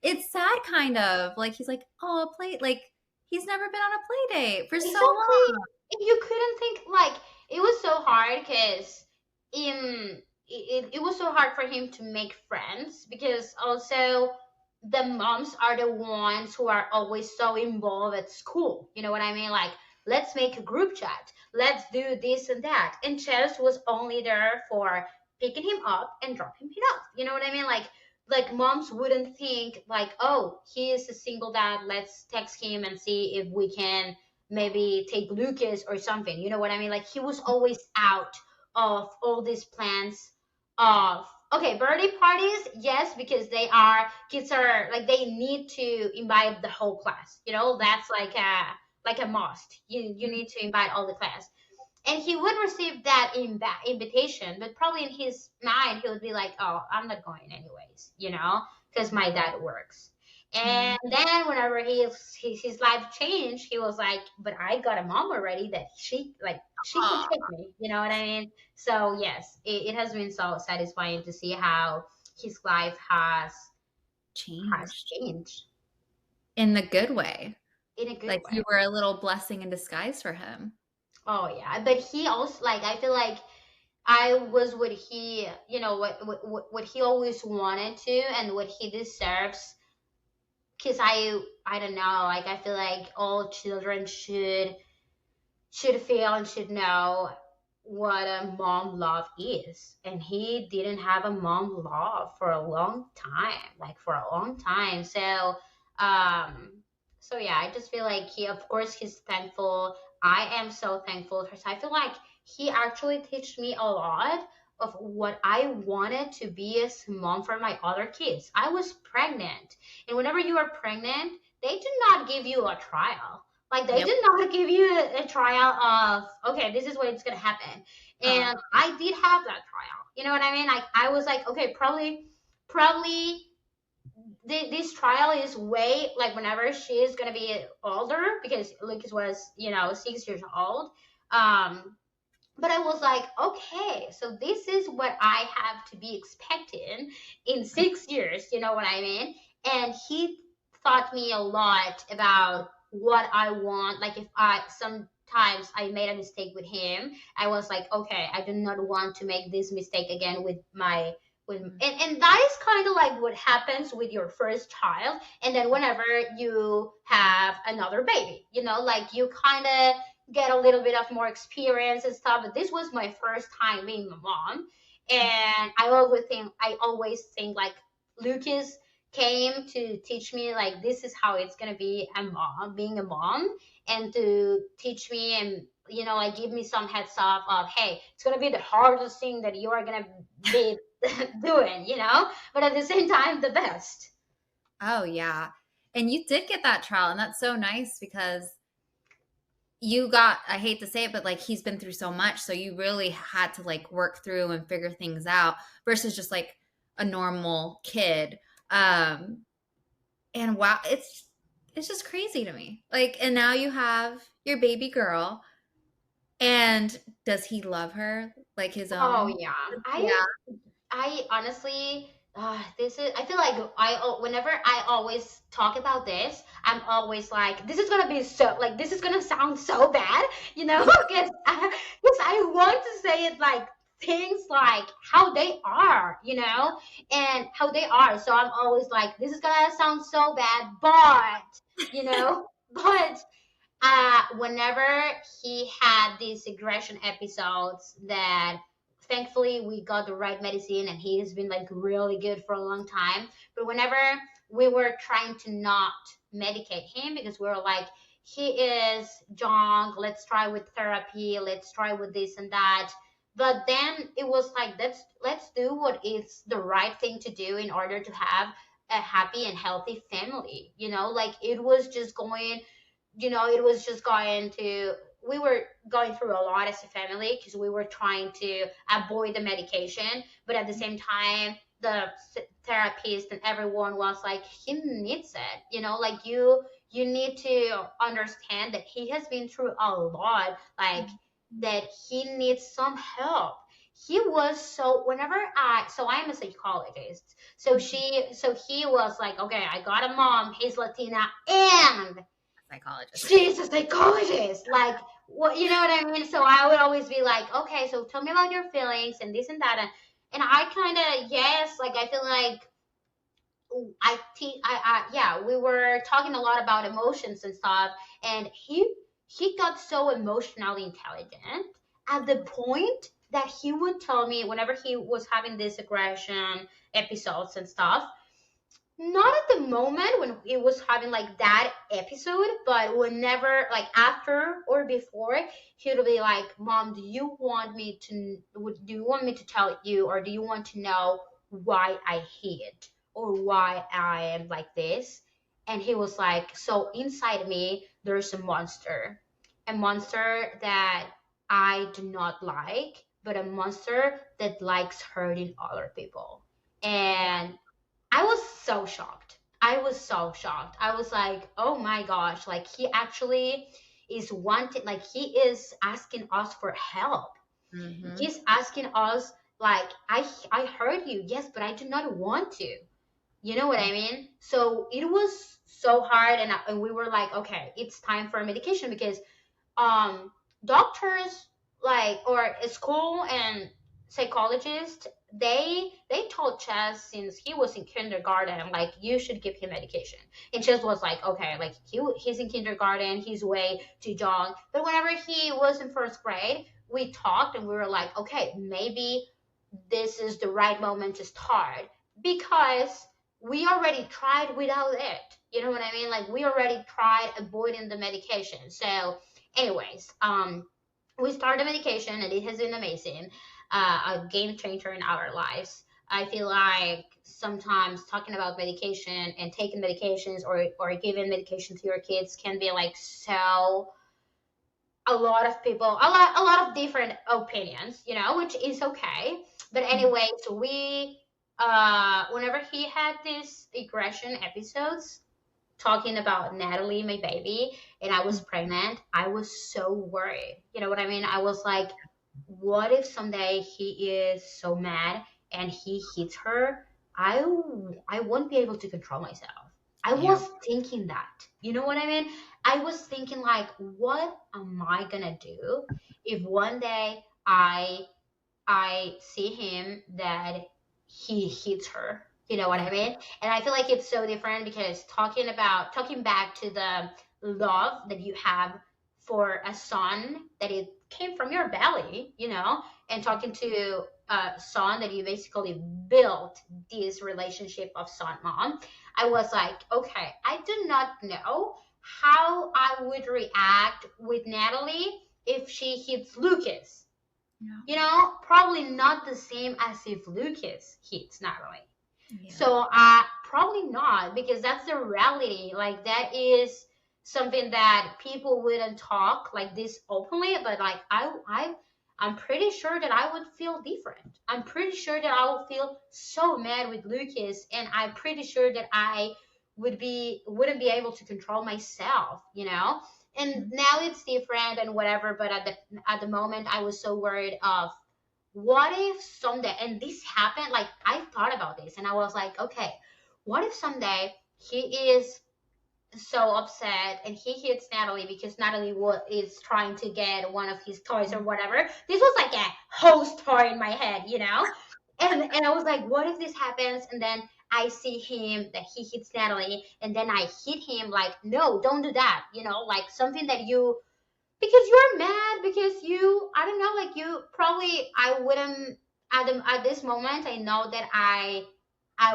It's sad, kind of like he's like, oh, a play. Like he's never been on a play date for so exactly, long. you couldn't think like it was so hard because it was so hard for him to make friends because also the moms are the ones who are always so involved at school. You know what I mean? Like, let's make a group chat. Let's do this and that. And Chelsea was only there for picking him up and dropping him off. You know what I mean? Like moms wouldn't think like, oh, he is a single dad. Let's text him and see if we can maybe take Lucas or something. You know what I mean? Like he was always out of all these plans of okay, birthday parties, yes, because they are kids are like they need to invite the whole class. That's like a must. You need to invite all the class. And he would receive that invitation, but probably in his mind he would be like, "Oh, I'm not going anyways," because my dad works. And Mm. then whenever his life changed, he was like, "But I got a mom already that she could Aw, take me." You know what I mean? So yes, it has been so satisfying to see how his life has changed changed in the good way. in a good Like way. you were a little blessing in disguise for him. Oh yeah, but he also like I feel like I was what he, what he always wanted to and what he deserves. Cause I don't know, like I feel like all children should feel and should know what a mom love is. And he didn't have a mom love for a long time, like for a long time. Um, so yeah, I just feel like of course, he's thankful. I am so thankful because I feel like he actually teach me a lot of what I wanted to be as mom for my other kids. I was pregnant, and whenever you are pregnant, they do not give you a trial, like they Yep. did not give you a trial of okay, this is what it's gonna happen. Oh, And I did have that trial. You know what I mean? Like I was like, okay, probably this trial is way like whenever she is gonna be older because Lucas was 6 years old. Um, but I was like, okay, so this is what I have to be expecting in 6 years, you know what I mean? And he taught me a lot about what I want. Like if I sometimes I made a mistake with him, I was like, okay, I do not want to make this mistake again with my with and that is kind of like what happens with your first child, and then whenever you have another baby, like you kind of get a little bit of more experience and stuff. But this was my first time being a mom, and I always think like Lucas came to teach me like this is how it's gonna be a mom, being a mom, and to teach me and like give me some heads up of hey, it's gonna be the hardest thing that you are gonna be doing, but at the same time the best. oh yeah. And you did get that trial, and that's so nice because you got, I hate to say it, but like he's been through so much, so you really had to like work through and figure things out versus just like a normal kid. Um and wow, it's just crazy to me. Like and now you have your baby girl, and does he love her like his Oh own? yeah, Yeah. I honestly, this is. I feel like whenever I always talk about this, I'm always like, this is gonna be so like this is gonna sound so bad, because I want to say it like things like how they are, and how they are. So I'm always like, this is gonna sound so bad, but but whenever he had these aggression episodes that thankfully we got the right medicine and he has been like really good for a long time. But whenever we were trying to not medicate him because we were like, he is young, let's try with therapy, let's try with this and that. But then it was like let's do what is the right thing to do in order to have a happy and healthy family. Like it was just we were going through a lot as a family because we were trying to avoid the medication, but at the same time the therapist and everyone was like he needs it, like you need to understand that he has been through a lot, like that he needs some help. He was so whenever I so I'm a psychologist, so he was like, okay, I got a mom, he's Latina, and Psychologist. she's a psychologist. Like, what, you know what I mean? So I would always be like, okay, so tell me about your feelings and this and that. And I kind of, yes, like, I feel like yeah, we were talking a lot about emotions and stuff. And he got so emotionally intelligent at the point that he would tell me whenever he was having these aggression episodes and stuff, not at the moment when he was having like that episode, but whenever like after or before, he would be like, "Mom, do you want me to tell you, or do you want to know why I hate or why I am like this?" And he was like, "So inside me, there's a monster that I do not like, but a monster that likes hurting other people." And I was so shocked. I was so shocked. I was like, oh my gosh, like he actually is wanting, like he is asking us for help. Mm-hmm. He's asking us, like, I heard you, yes, but I do not want to. You know what I mean? So it was so hard, and we were like, okay, it's time for medication because um doctors, like, or a school and psychologists, they told Chess since he was in kindergarten, like, you should give him medication. And Chess was like, okay, like he's in kindergarten, he's way too young. But whenever he was in first grade, we talked and we were like, okay, maybe this is the right moment to start, because we already tried without it. You know what I mean? Like, we already tried avoiding the medication. So anyways, we started medication and it has been amazing, a game changer in our lives. I feel like sometimes talking about medication and taking medications, or giving medication to your kids, can be like so, a lot of people, a lot of different opinions, which is okay. But anyway, so we, whenever he had these aggression episodes, talking about Natalie, my baby, and I was pregnant, I was so worried. You know what I mean? I was like, what if someday he is so mad and he hits her? I won't be able to control myself. I Yeah. was thinking that. You know what I mean? I was thinking, like, what am I gonna do if one day I see him that he hits her. You know what Yeah. I mean? And I feel like it's so different, because talking back to the love that you have for a son that it came from your belly, and talking to a son that you basically built this relationship of son mom, I was like, okay, I do not know how I would react with Natalie if she hits Lucas. Yeah. Probably not the same as if Lucas hits Natalie. Yeah. So probably not, because that's the reality. Like, that is something that people wouldn't talk like this openly, but like I'm pretty sure that I would feel different. I'm pretty sure that I would feel so mad with Lucas, and I'm pretty sure that I wouldn't be able to control myself. And now it's different and whatever, but at the moment I was so worried of, what if someday, and this happened, like, I thought about this and I was like, okay, what if someday he is so upset and he hits Natalie because Natalie is trying to get one of his toys or whatever. This was like a host toy in my head. And I was like, what if this happens and then I see him that he hits Natalie and then I hit him, like, no, don't do that. Like something that you, because you're mad, because you, I don't know, like, you probably, I wouldn't, at this moment I know that I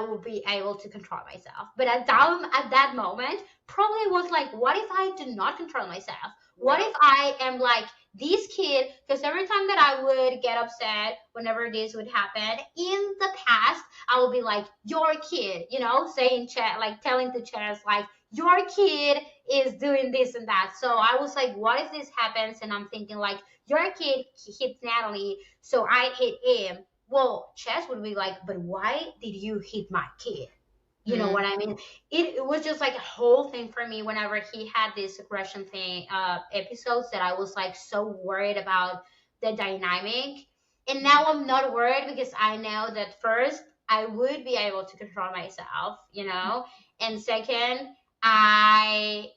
will be able to control myself, but at that moment probably I was like, what if I do not control myself? What Yep. if I am like this kid? Because every time that I would get upset whenever this would happen in the past, I would be like, your kid, saying chat, like telling the chess, like, your kid is doing this and that. So I was like, what if this happens? And I'm thinking, like, your kid hits Natalie, so I hit him. Well, Chess would be like, but why did you hit my kid? You know Mm. what I mean? It was just like a whole thing for me whenever he had this aggression thing, episodes, that I was like so worried about the dynamic. And now I'm not worried, because I know that first, I would be able to control myself. And second, I,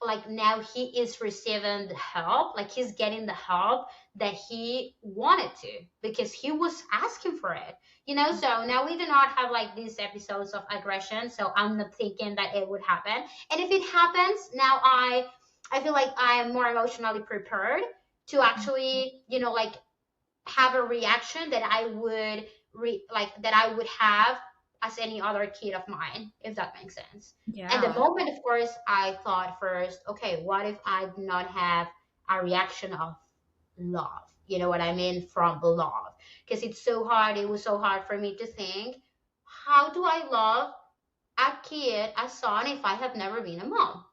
like, now he is receiving the help, like he's getting the help that he wanted to, because he was asking for it. So now we do not have like these episodes of aggression, so I'm not thinking that it would happen. And if it happens now, I feel like I'm more emotionally prepared to actually, like, have a reaction that I would that I would have as any other kid of mine, if that makes sense. At the Yeah. moment, of course, I thought first, okay, what if I do not have a reaction of love? You know what I mean? From love. Because it's so hard. It was so hard for me to think, how do I love a kid, a son, if I have never been a mom?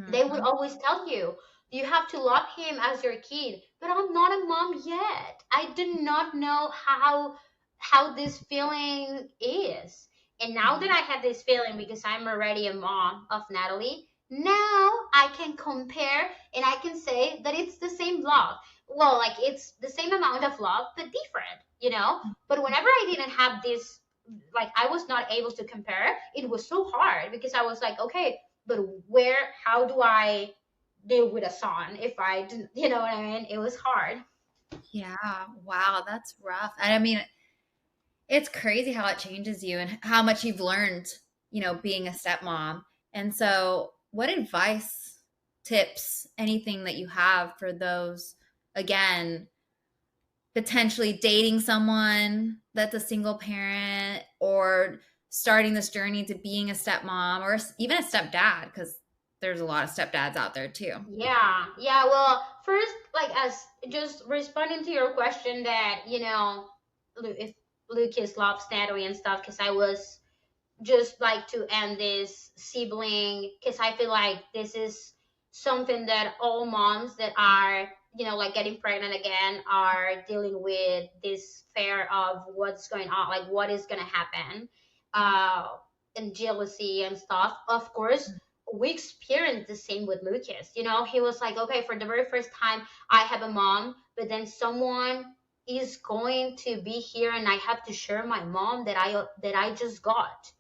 They would Mm-hmm. always tell you have to love him as your kid, but I'm not a mom yet. I do not know how this feeling is. And now that Yeah. I have this feeling because I'm already a mom of Natalie, now I can compare and I can say that it's the same love. Well, like it's the same amount of love, but different, you know? But whenever I didn't have this, like I was not able to compare, it was so hard because I was like, okay, but how do I deal with a son if I didn't, you know what I mean? It was hard. Yeah. Wow, that's rough. And I mean, it's crazy how it changes you and how much you've learned, being a stepmom. And so, what advice, tips, anything that you have for those, again, potentially dating someone that's a single parent or starting this journey to being a stepmom or even a stepdad, because there's a lot of stepdads out there too. Yeah, yeah. Well, first, like as just responding to your question that if Lucas loves Natalie and stuff, because I was just like to end this sibling, because I feel like this is something that all moms that are like getting pregnant again are dealing with, this fear of what's going on, like what is going to happen, uh and jealousy and stuff. Of course we experienced the same with Lucas. He was like, okay, for the very first time I have a mom, but then someone is going to be here and I have to share my mom that I just got.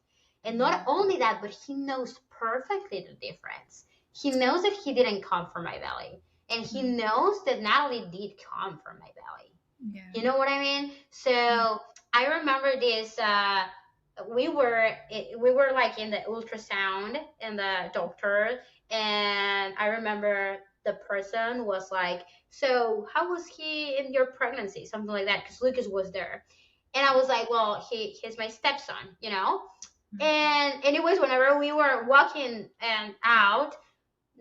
And not only that, but he knows perfectly the difference. He knows that he didn't come from my belly. And he knows that Natalie did come from my belly. Yeah. You know what I mean? So I remember this. We were like in the ultrasound and the doctor, and I remember the person was like, "So how was he in your pregnancy?" Something like that, because Lucas was there, and I was like, "Well, he's my stepson." And anyways, whenever we were walking and out,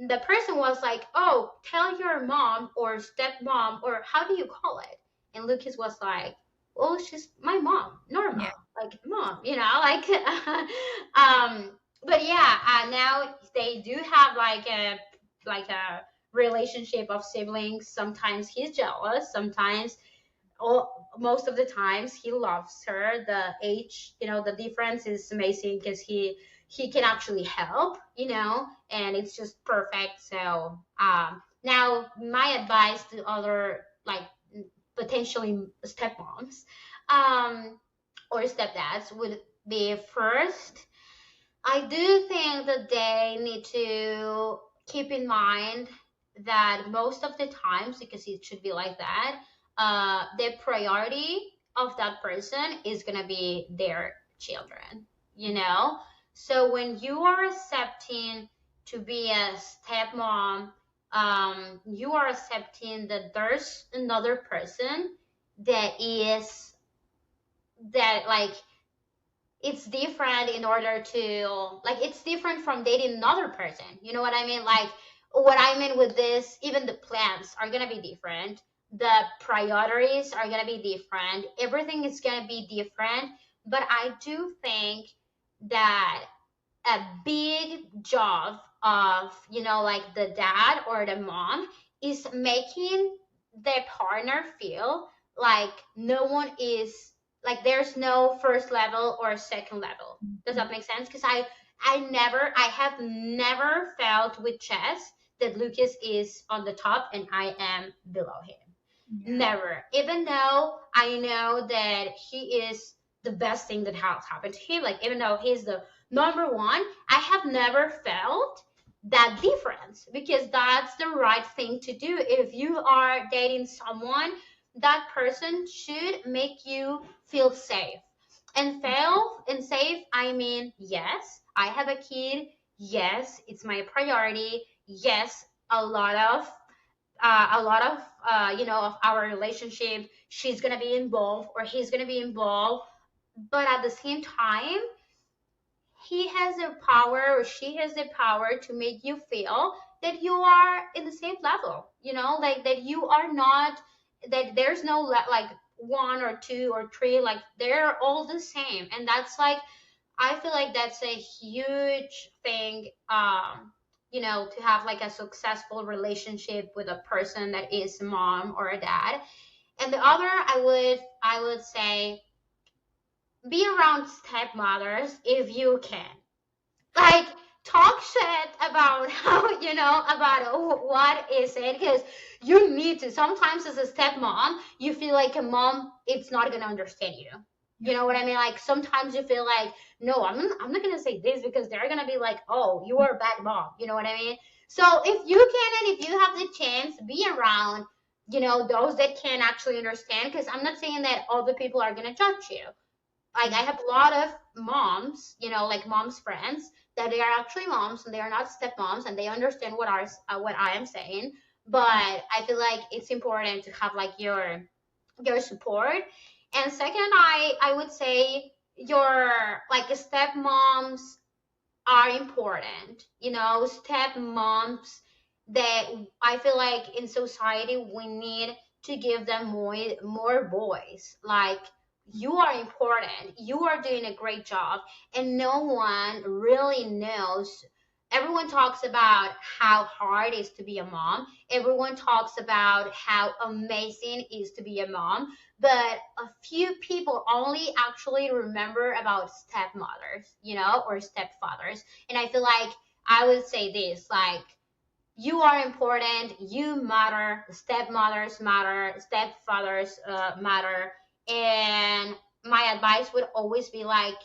the person was like, "Oh, tell your mom or stepmom, or how do you call it?" And Lucas was like, "Well, she's my mom, Yeah. normal, like mom, like." But yeah, now they do have like a relationship of siblings. Sometimes he's jealous. Sometimes, most of the times, he loves her. The age, the difference is amazing because he can actually help, and it's just perfect. So now my advice to other, like, potentially stepmoms, um or stepdads would be, first, I do think that they need to keep in mind that most of the times, because it should be like that, the priority of that person is going to be their children, you know? So when you are accepting to be a stepmom, you are accepting that there's another person that is, that, like, it's different, in order to, like, it's different from dating another person. You know what I mean? Like, what I mean with this, even the plans are gonna be different, the priorities are gonna be different, everything is gonna be different. But I do think that a big job of, like, the dad or the mom is making the partner feel like no one is, like, there's no first level or second level. Does that make sense? Because I have never felt with Chess that Lucas is on the top and I am below him. Yeah. Never. Even though I know that he is the best thing that has happened to him, like, even though he's the number one, I have never felt that difference, because that's the right thing to do. If you are dating someone, that person should make you feel safe. And feel and safe, I mean, yes, I have a kid. Yes, it's my priority. Yes, a lot of our relationship, she's gonna be involved or he's gonna be involved. But at the same time, he has the power or she has the power to make you feel that you are in the same level, like that you are not, that there's no like one or two or three, like they're all the same. And that's like, I feel like that's a huge thing, to have like a successful relationship with a person that is a mom or a dad. And the other, I would say, be around stepmothers if you can. Like, talk shit about how, about what is it, because you need to. Sometimes as a stepmom, you feel like a mom, it's not gonna understand you. Yeah. You know what I mean? Like, sometimes you feel like, no, I'm not gonna say this because they're gonna be like, oh, you are a bad mom. You know what I mean? So if you can, and if you have the chance, be around, those that can actually understand. Because I'm not saying that other people are gonna judge you. Like, I have a lot of moms, like moms friends, that they are actually moms and they are not stepmoms, and they understand what I am saying. But I feel like it's important to have like your support. And second, I would say your like stepmoms are important. Stepmoms, that I feel like in society we need to give them more voice. Like, you are important. You are doing a great job, and no one really knows. Everyone talks about how hard it is to be a mom. Everyone talks about how amazing it is to be a mom, but a few people only actually remember about stepmothers, or stepfathers. And I feel like I would say this, like, you are important, you matter, stepmothers matter, stepfathers matter. And my advice would always be like,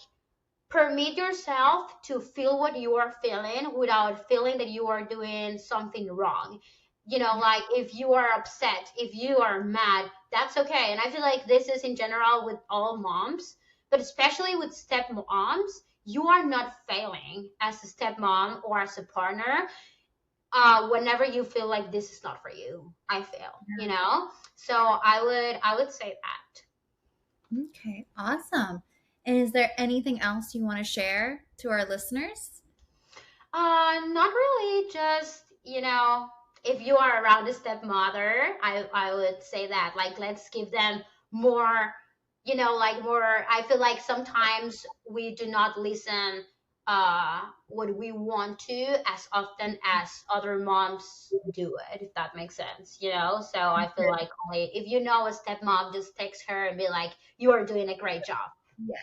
permit yourself to feel what you are feeling without feeling that you are doing something wrong. Yeah. Like, if you are upset, if you are mad, that's okay. And I feel like this is in general with all moms, but especially with stepmoms. You are not failing as a stepmom or as a partner. Whenever you feel like this is not for you, I fail. So I would say that. Okay, awesome. And is there anything else you want to share to our listeners? Not really. Just, if you are around a stepmother, I would say that, like, let's give them more, like more. I feel like sometimes we do not listen what we want to as often as other moms do it, if that makes sense. So I feel like, only if you know a stepmom, just text her and be like, you are doing a great job. Yeah.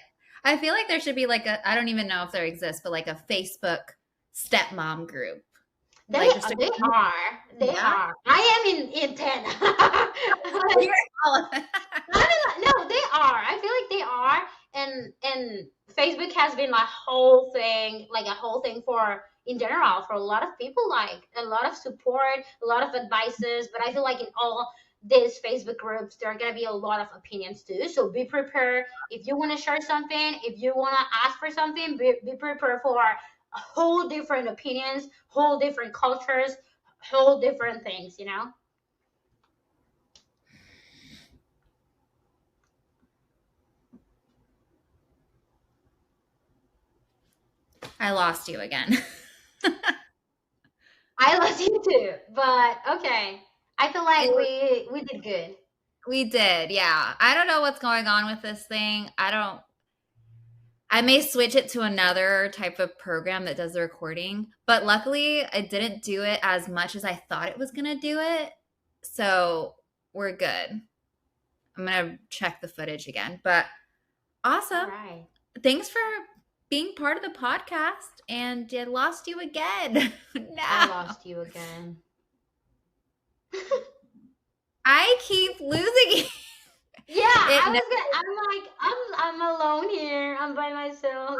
I feel like there should be like I don't even know if there exists, but like a Facebook stepmom group. They Like just a they group. are. They Yeah. are. I am in 10. Like, You're all- I mean, no, they are. I feel like they are. And Facebook has been like a whole thing for, in general, for a lot of people, like a lot of support, a lot of advices. But I feel like in all these Facebook groups, there are gonna be a lot of opinions too. So be prepared. If you want to share something, if you want to ask for something, be prepared for a whole different opinions, whole different cultures, whole different things. I lost you again. I lost you too, but okay. I feel like It, we did good. we did, yeah. I don't know what's going on with this thing. I may switch it to another type of program that does the recording, but luckily it didn't do it as much as I thought it was going to do it. So we're good. I'm going to check the footage again. But All awesome. right. Thanks for being part of the podcast. And I lost you again. I No. lost you again. I keep losing Yeah, it. I No. was gonna. I'm like, I'm alone here. I'm by myself.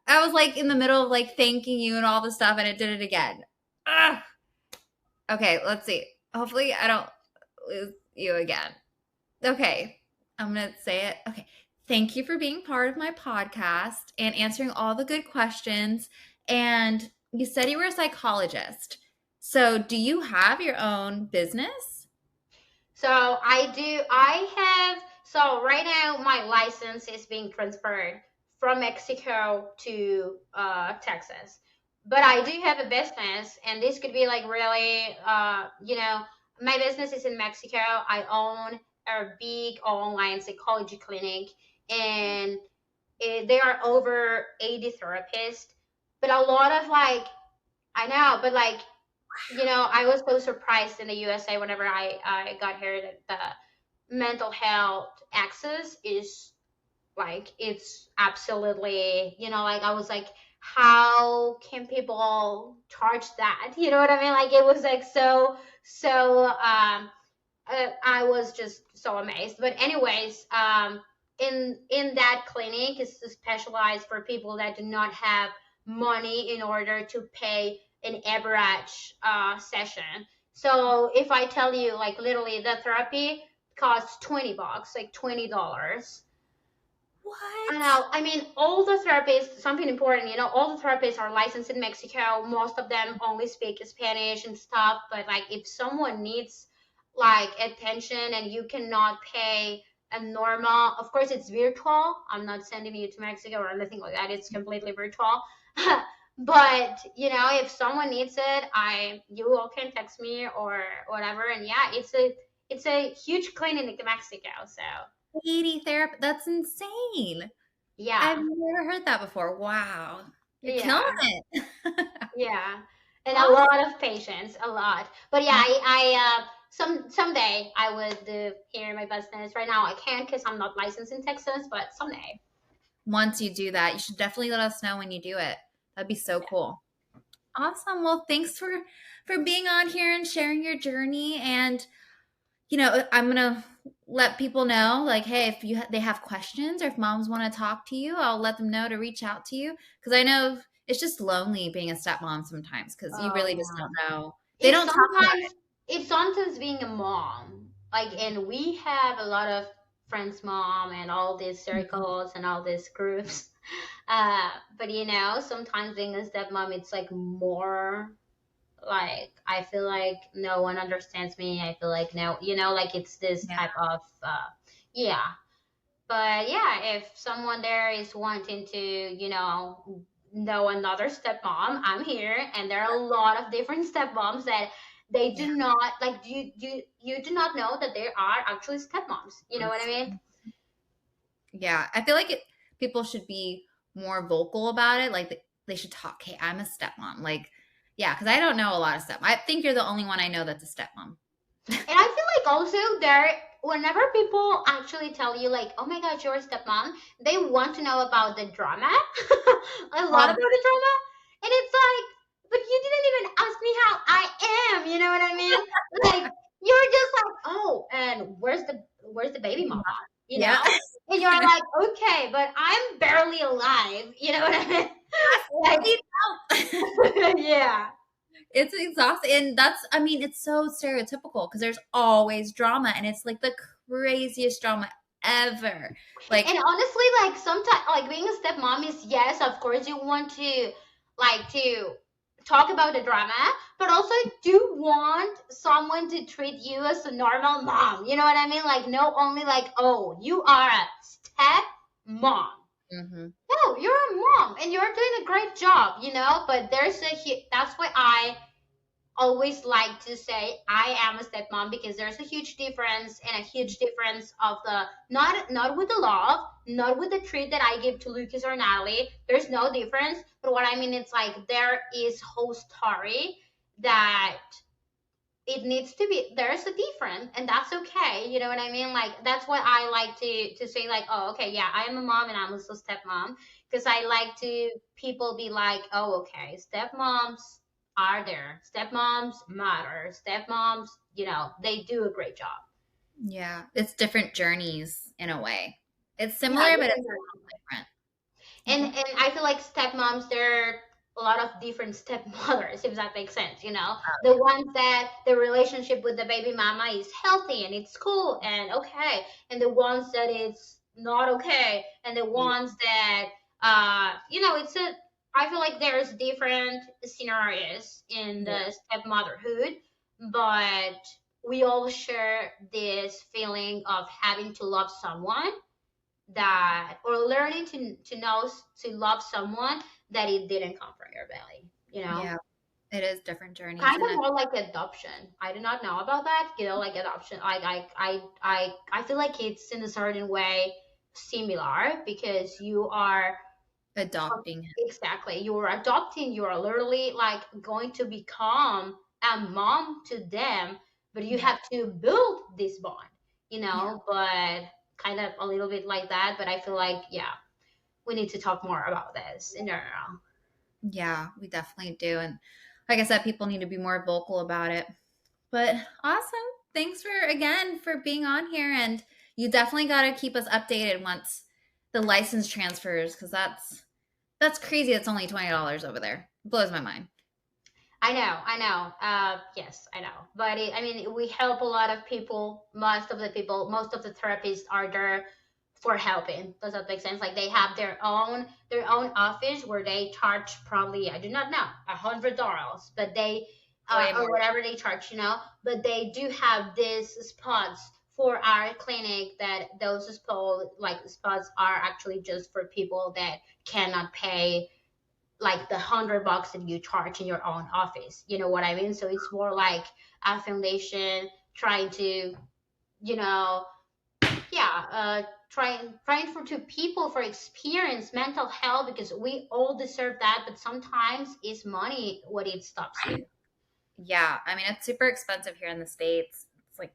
I was like in the middle of like thanking you and all the stuff, and it did it again. Ugh. Okay, let's see. Hopefully, I don't lose you again. Okay, I'm going to say it. Okay. Thank you for being part of my podcast and answering all the good questions. And you said you were a psychologist. So, do you have your own business? So I do. I have. So right now, my license is being transferred from Mexico to Texas. But I do have a business, and this could be like really, my business is in Mexico. I own a big online psychology clinic, and there are over 80 therapists. But a lot of like, I know, but like, I was so surprised in the USA whenever I got here that the mental health access is Like it's absolutely, like I was like, how can people charge that? You know what I mean? Like it was like I was just so amazed. But anyways, in that clinic is specialized for people that do not have money in order to pay an average session. So if I tell you, like literally, the therapy costs $20, like $20. I What? know. I mean, all the therapists, something important, all the therapists are licensed in Mexico. Most of them only speak Spanish and stuff. But like, if someone needs like attention and you cannot pay a normal, of course, it's virtual. I'm not sending you to Mexico or anything like that. It's completely virtual. But if someone needs it, you all can text me or whatever. And yeah, it's a huge clinic in Mexico. So 80 therapy. That's insane. I've yeah, never heard that before. Wow. You're killing yeah. it. Yeah, and a Awesome. lot of patience, a lot. But yeah, someday I would do here in my business. Right now I can't because I'm not licensed in Texas, but someday. Once you do that, you should definitely let us know when you do it. That'd be so cool. Awesome. Well, thanks for being on here and sharing your journey. And I'm gonna let people know, like, hey, if they have questions or if moms want to talk to you, I'll let them know to reach out to you because I know it's just lonely being a stepmom sometimes because you Oh really just yeah. don't know. They It's don't talk about sometimes it's sometimes being a mom. Like, and we have a lot of friends mom and all these it. Mhm. circles and all these groups. But sometimes being a stepmom, it's like more like I feel like no one understands me. I feel like no, like it's this Yeah, type of yeah. But yeah, if someone there is wanting to, know another stepmom, I'm here, and there are a lot of different stepmoms that they yeah. do not like. You do not know that there are actually stepmoms. You know what I mean? Yeah, I feel like people should be more vocal about it. Like they should talk. Hey, I'm a stepmom. Like, yeah, because I don't know a lot of step. I think you're the only one I know that's a stepmom. And I feel like also there, whenever people actually tell you like, "Oh my God, you're a stepmom," they want to know about the drama, a lot All about the drama, and it's like, but you didn't even ask me how I am. You know what I mean? Like you're just like, "Oh, and where's the baby the mama?" You yeah. know? And you're like, "Okay, but I'm barely alive." You know what I mean? Like, I know. yeah. It's exhausting. And I mean, it's so stereotypical because there's always drama and it's like the craziest drama ever. Like, And honestly, like sometimes, like being a stepmom is yes, of course you want to like to talk about the drama, but also you do want someone to treat you as a normal mom. You know what I mean? Like no only like, oh, you are a step mom. mhm. No, you're a mom and you're doing a great job, but that's why I always like to say I am a stepmom because there's a huge difference and a huge difference of the not with the love, not with the treat that I give to Lucas or Natalie. There's no difference. But what I mean it's like there is whole story that it needs to be there's a difference and that's okay. You know what I mean? Like that's what I like to say like, oh okay, yeah, I am a mom and I'm also stepmom because I like to people be like, oh okay, stepmoms are there. Stepmoms matter. Stepmoms, they do a great job. Yeah, it's different journeys in a way. It's Yeah, similar, but it's different. a little and different. and I feel like stepmoms, there are a lot of different stepmothers, if that makes sense. The ones that the relationship with the baby mama is healthy and it's cool and okay, and the ones that it's not okay, and the Yeah. ones that it's a. I feel like there's different scenarios in Yeah. the stepmotherhood, but we all share this feeling of having to love someone that or learning to know to love someone that it didn't come from your belly, Yeah. It is different journeys kind and of more like adoption. I did not know about that, like adoption. I feel like it's in a certain way similar because you are adopting. exactly, you're adopting, you are literally like going to become a mom to them, but you Yeah. have to build this bond, Yeah. but kind of a little bit like that, but I feel like, yeah, we need to talk more about this in general. Yeah, we definitely do. And like I said, people need to be more vocal about it. But awesome. Thanks again for being on here. And you definitely got to keep us updated once the license transfers, because that's crazy. It's only $20 over there. It blows my mind. I know. Yes, I know. But I mean, we help a lot of people. Most of the therapists are there for helping. Does that make sense? Like they have their own office where they charge probably, I do not know, $100, but they Way or more. whatever they charge, But they do have these spots for our clinic, that spots are actually just for people that cannot pay like the $100 that you charge in your own office. You know what I mean? So it's more like a foundation trying to, you know, yeah, trying for to people for experience mental health, because we all deserve that, but sometimes it's money what it stops you. Yeah. I mean, it's super expensive here in the States. It's like,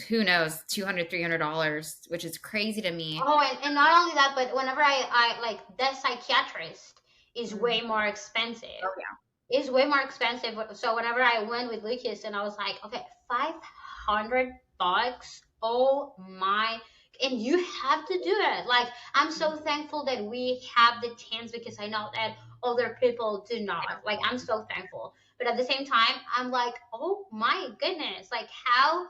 who knows, $200, $300, which is crazy to me. Oh, and not only that, but whenever I like the psychiatrist is way Mhm. more expensive. Oh, yeah. Is way more expensive. So whenever I went with Lucas, and I was like, okay, $500. Oh my. And you have to do it. Like, I'm so thankful that we have the chance, because I know that other people do not. Like, I'm so thankful. But at the same time, I'm like, oh my goodness. Like, how,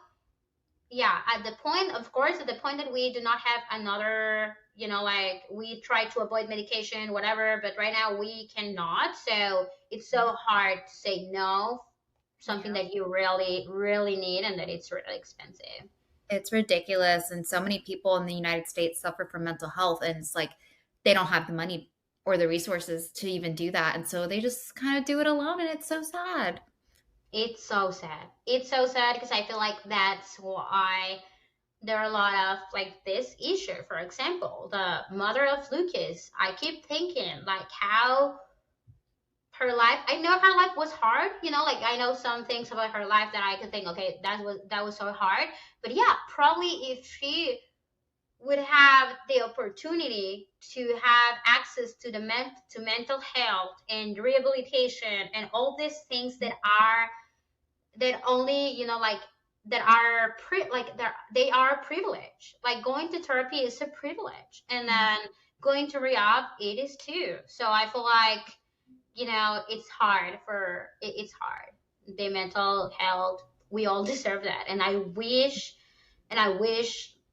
yeah, at the point, of course, at the point that we do not have another, like we try to avoid medication, whatever, but right now we cannot. So it's so hard to say no, something Yeah. that you really, really need, and that it's really expensive. It's ridiculous. And so many people in the United States suffer from mental health, and it's like they don't have the money or the resources to even do that. And so they just kind of do it alone. And it's so sad. It's so sad. It's so sad, because I feel like that's why there are a lot of like this issue. For example, the mother of Lucas, I keep thinking like how her life, I know her life was hard, like I know some things about her life that I could think, okay, that was so hard. But yeah, probably if she would have the opportunity to have access to to mental health and rehabilitation and all these things that are, that only, like that are they are privileged. Like going to therapy is a privilege, and then going to rehab, it is too. So I feel like, it's hard it's hard. The mental health, we all deserve that. And I wish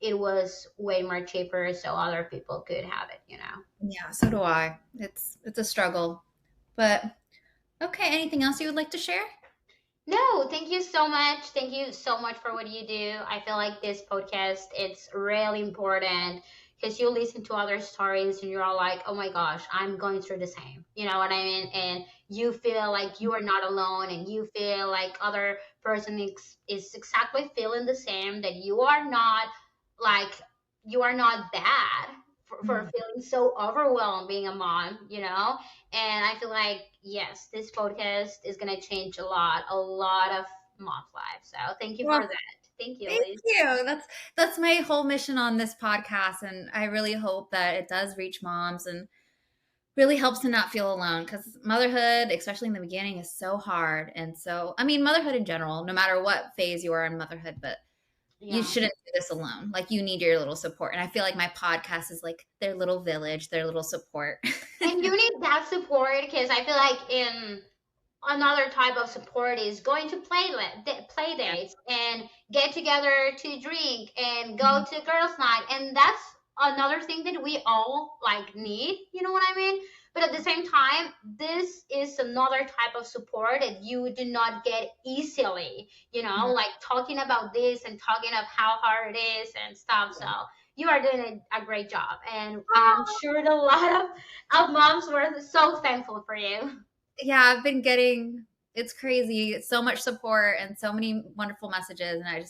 it was way more cheaper so other people could have it. Yeah, so do I. It's a struggle. But okay, anything else you would like to share? No, thank you so much. Thank you so much for what you do. I feel like this podcast, it's really important, because you listen to other stories and you're all like, oh my gosh, I'm going through the same. You know what I mean? And you feel like you are not alone, and you feel like other person is exactly feeling the same, that like you are not bad for Mhm. feeling so overwhelmed being a mom. And I feel like, yes, this podcast is going to change a lot of mom's lives. So thank you for Well, that. Thank you, thank Liz. you. That's my whole mission on this podcast, and I really hope that it does reach moms and really helps to not feel alone, because motherhood, especially in the beginning, is so hard. And so, I mean, motherhood in general, no matter what phase you are in motherhood, but you Yeah. shouldn't do this alone. Like you need your little support. And I feel like my podcast is like their little village, their little support. And you need that support, because I feel like in another type of support is going to play Yeah. dates and get together to drink and go to girls night, and that's another thing that we all like need, you know what I mean? But at the same time, this is another type of support that you do not get easily, Mhm. like talking about this and talking of how hard it is and stuff. So you are doing a great job, and I'm sure that a lot of moms were so thankful for you. Yeah, I've been getting, it's crazy, so much support and so many wonderful messages. And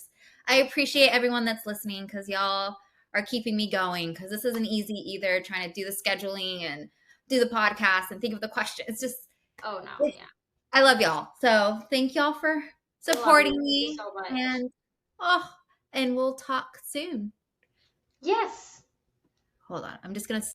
I appreciate everyone that's listening, because y'all are keeping me going, because this isn't easy either, trying to do the scheduling and do the podcast and think of the question. It's just, Oh no, it, yeah. I love y'all. So thank y'all for We love supporting you. Thank you me. so much. And, oh, and we'll talk soon. Yes. Hold on. I'm just going to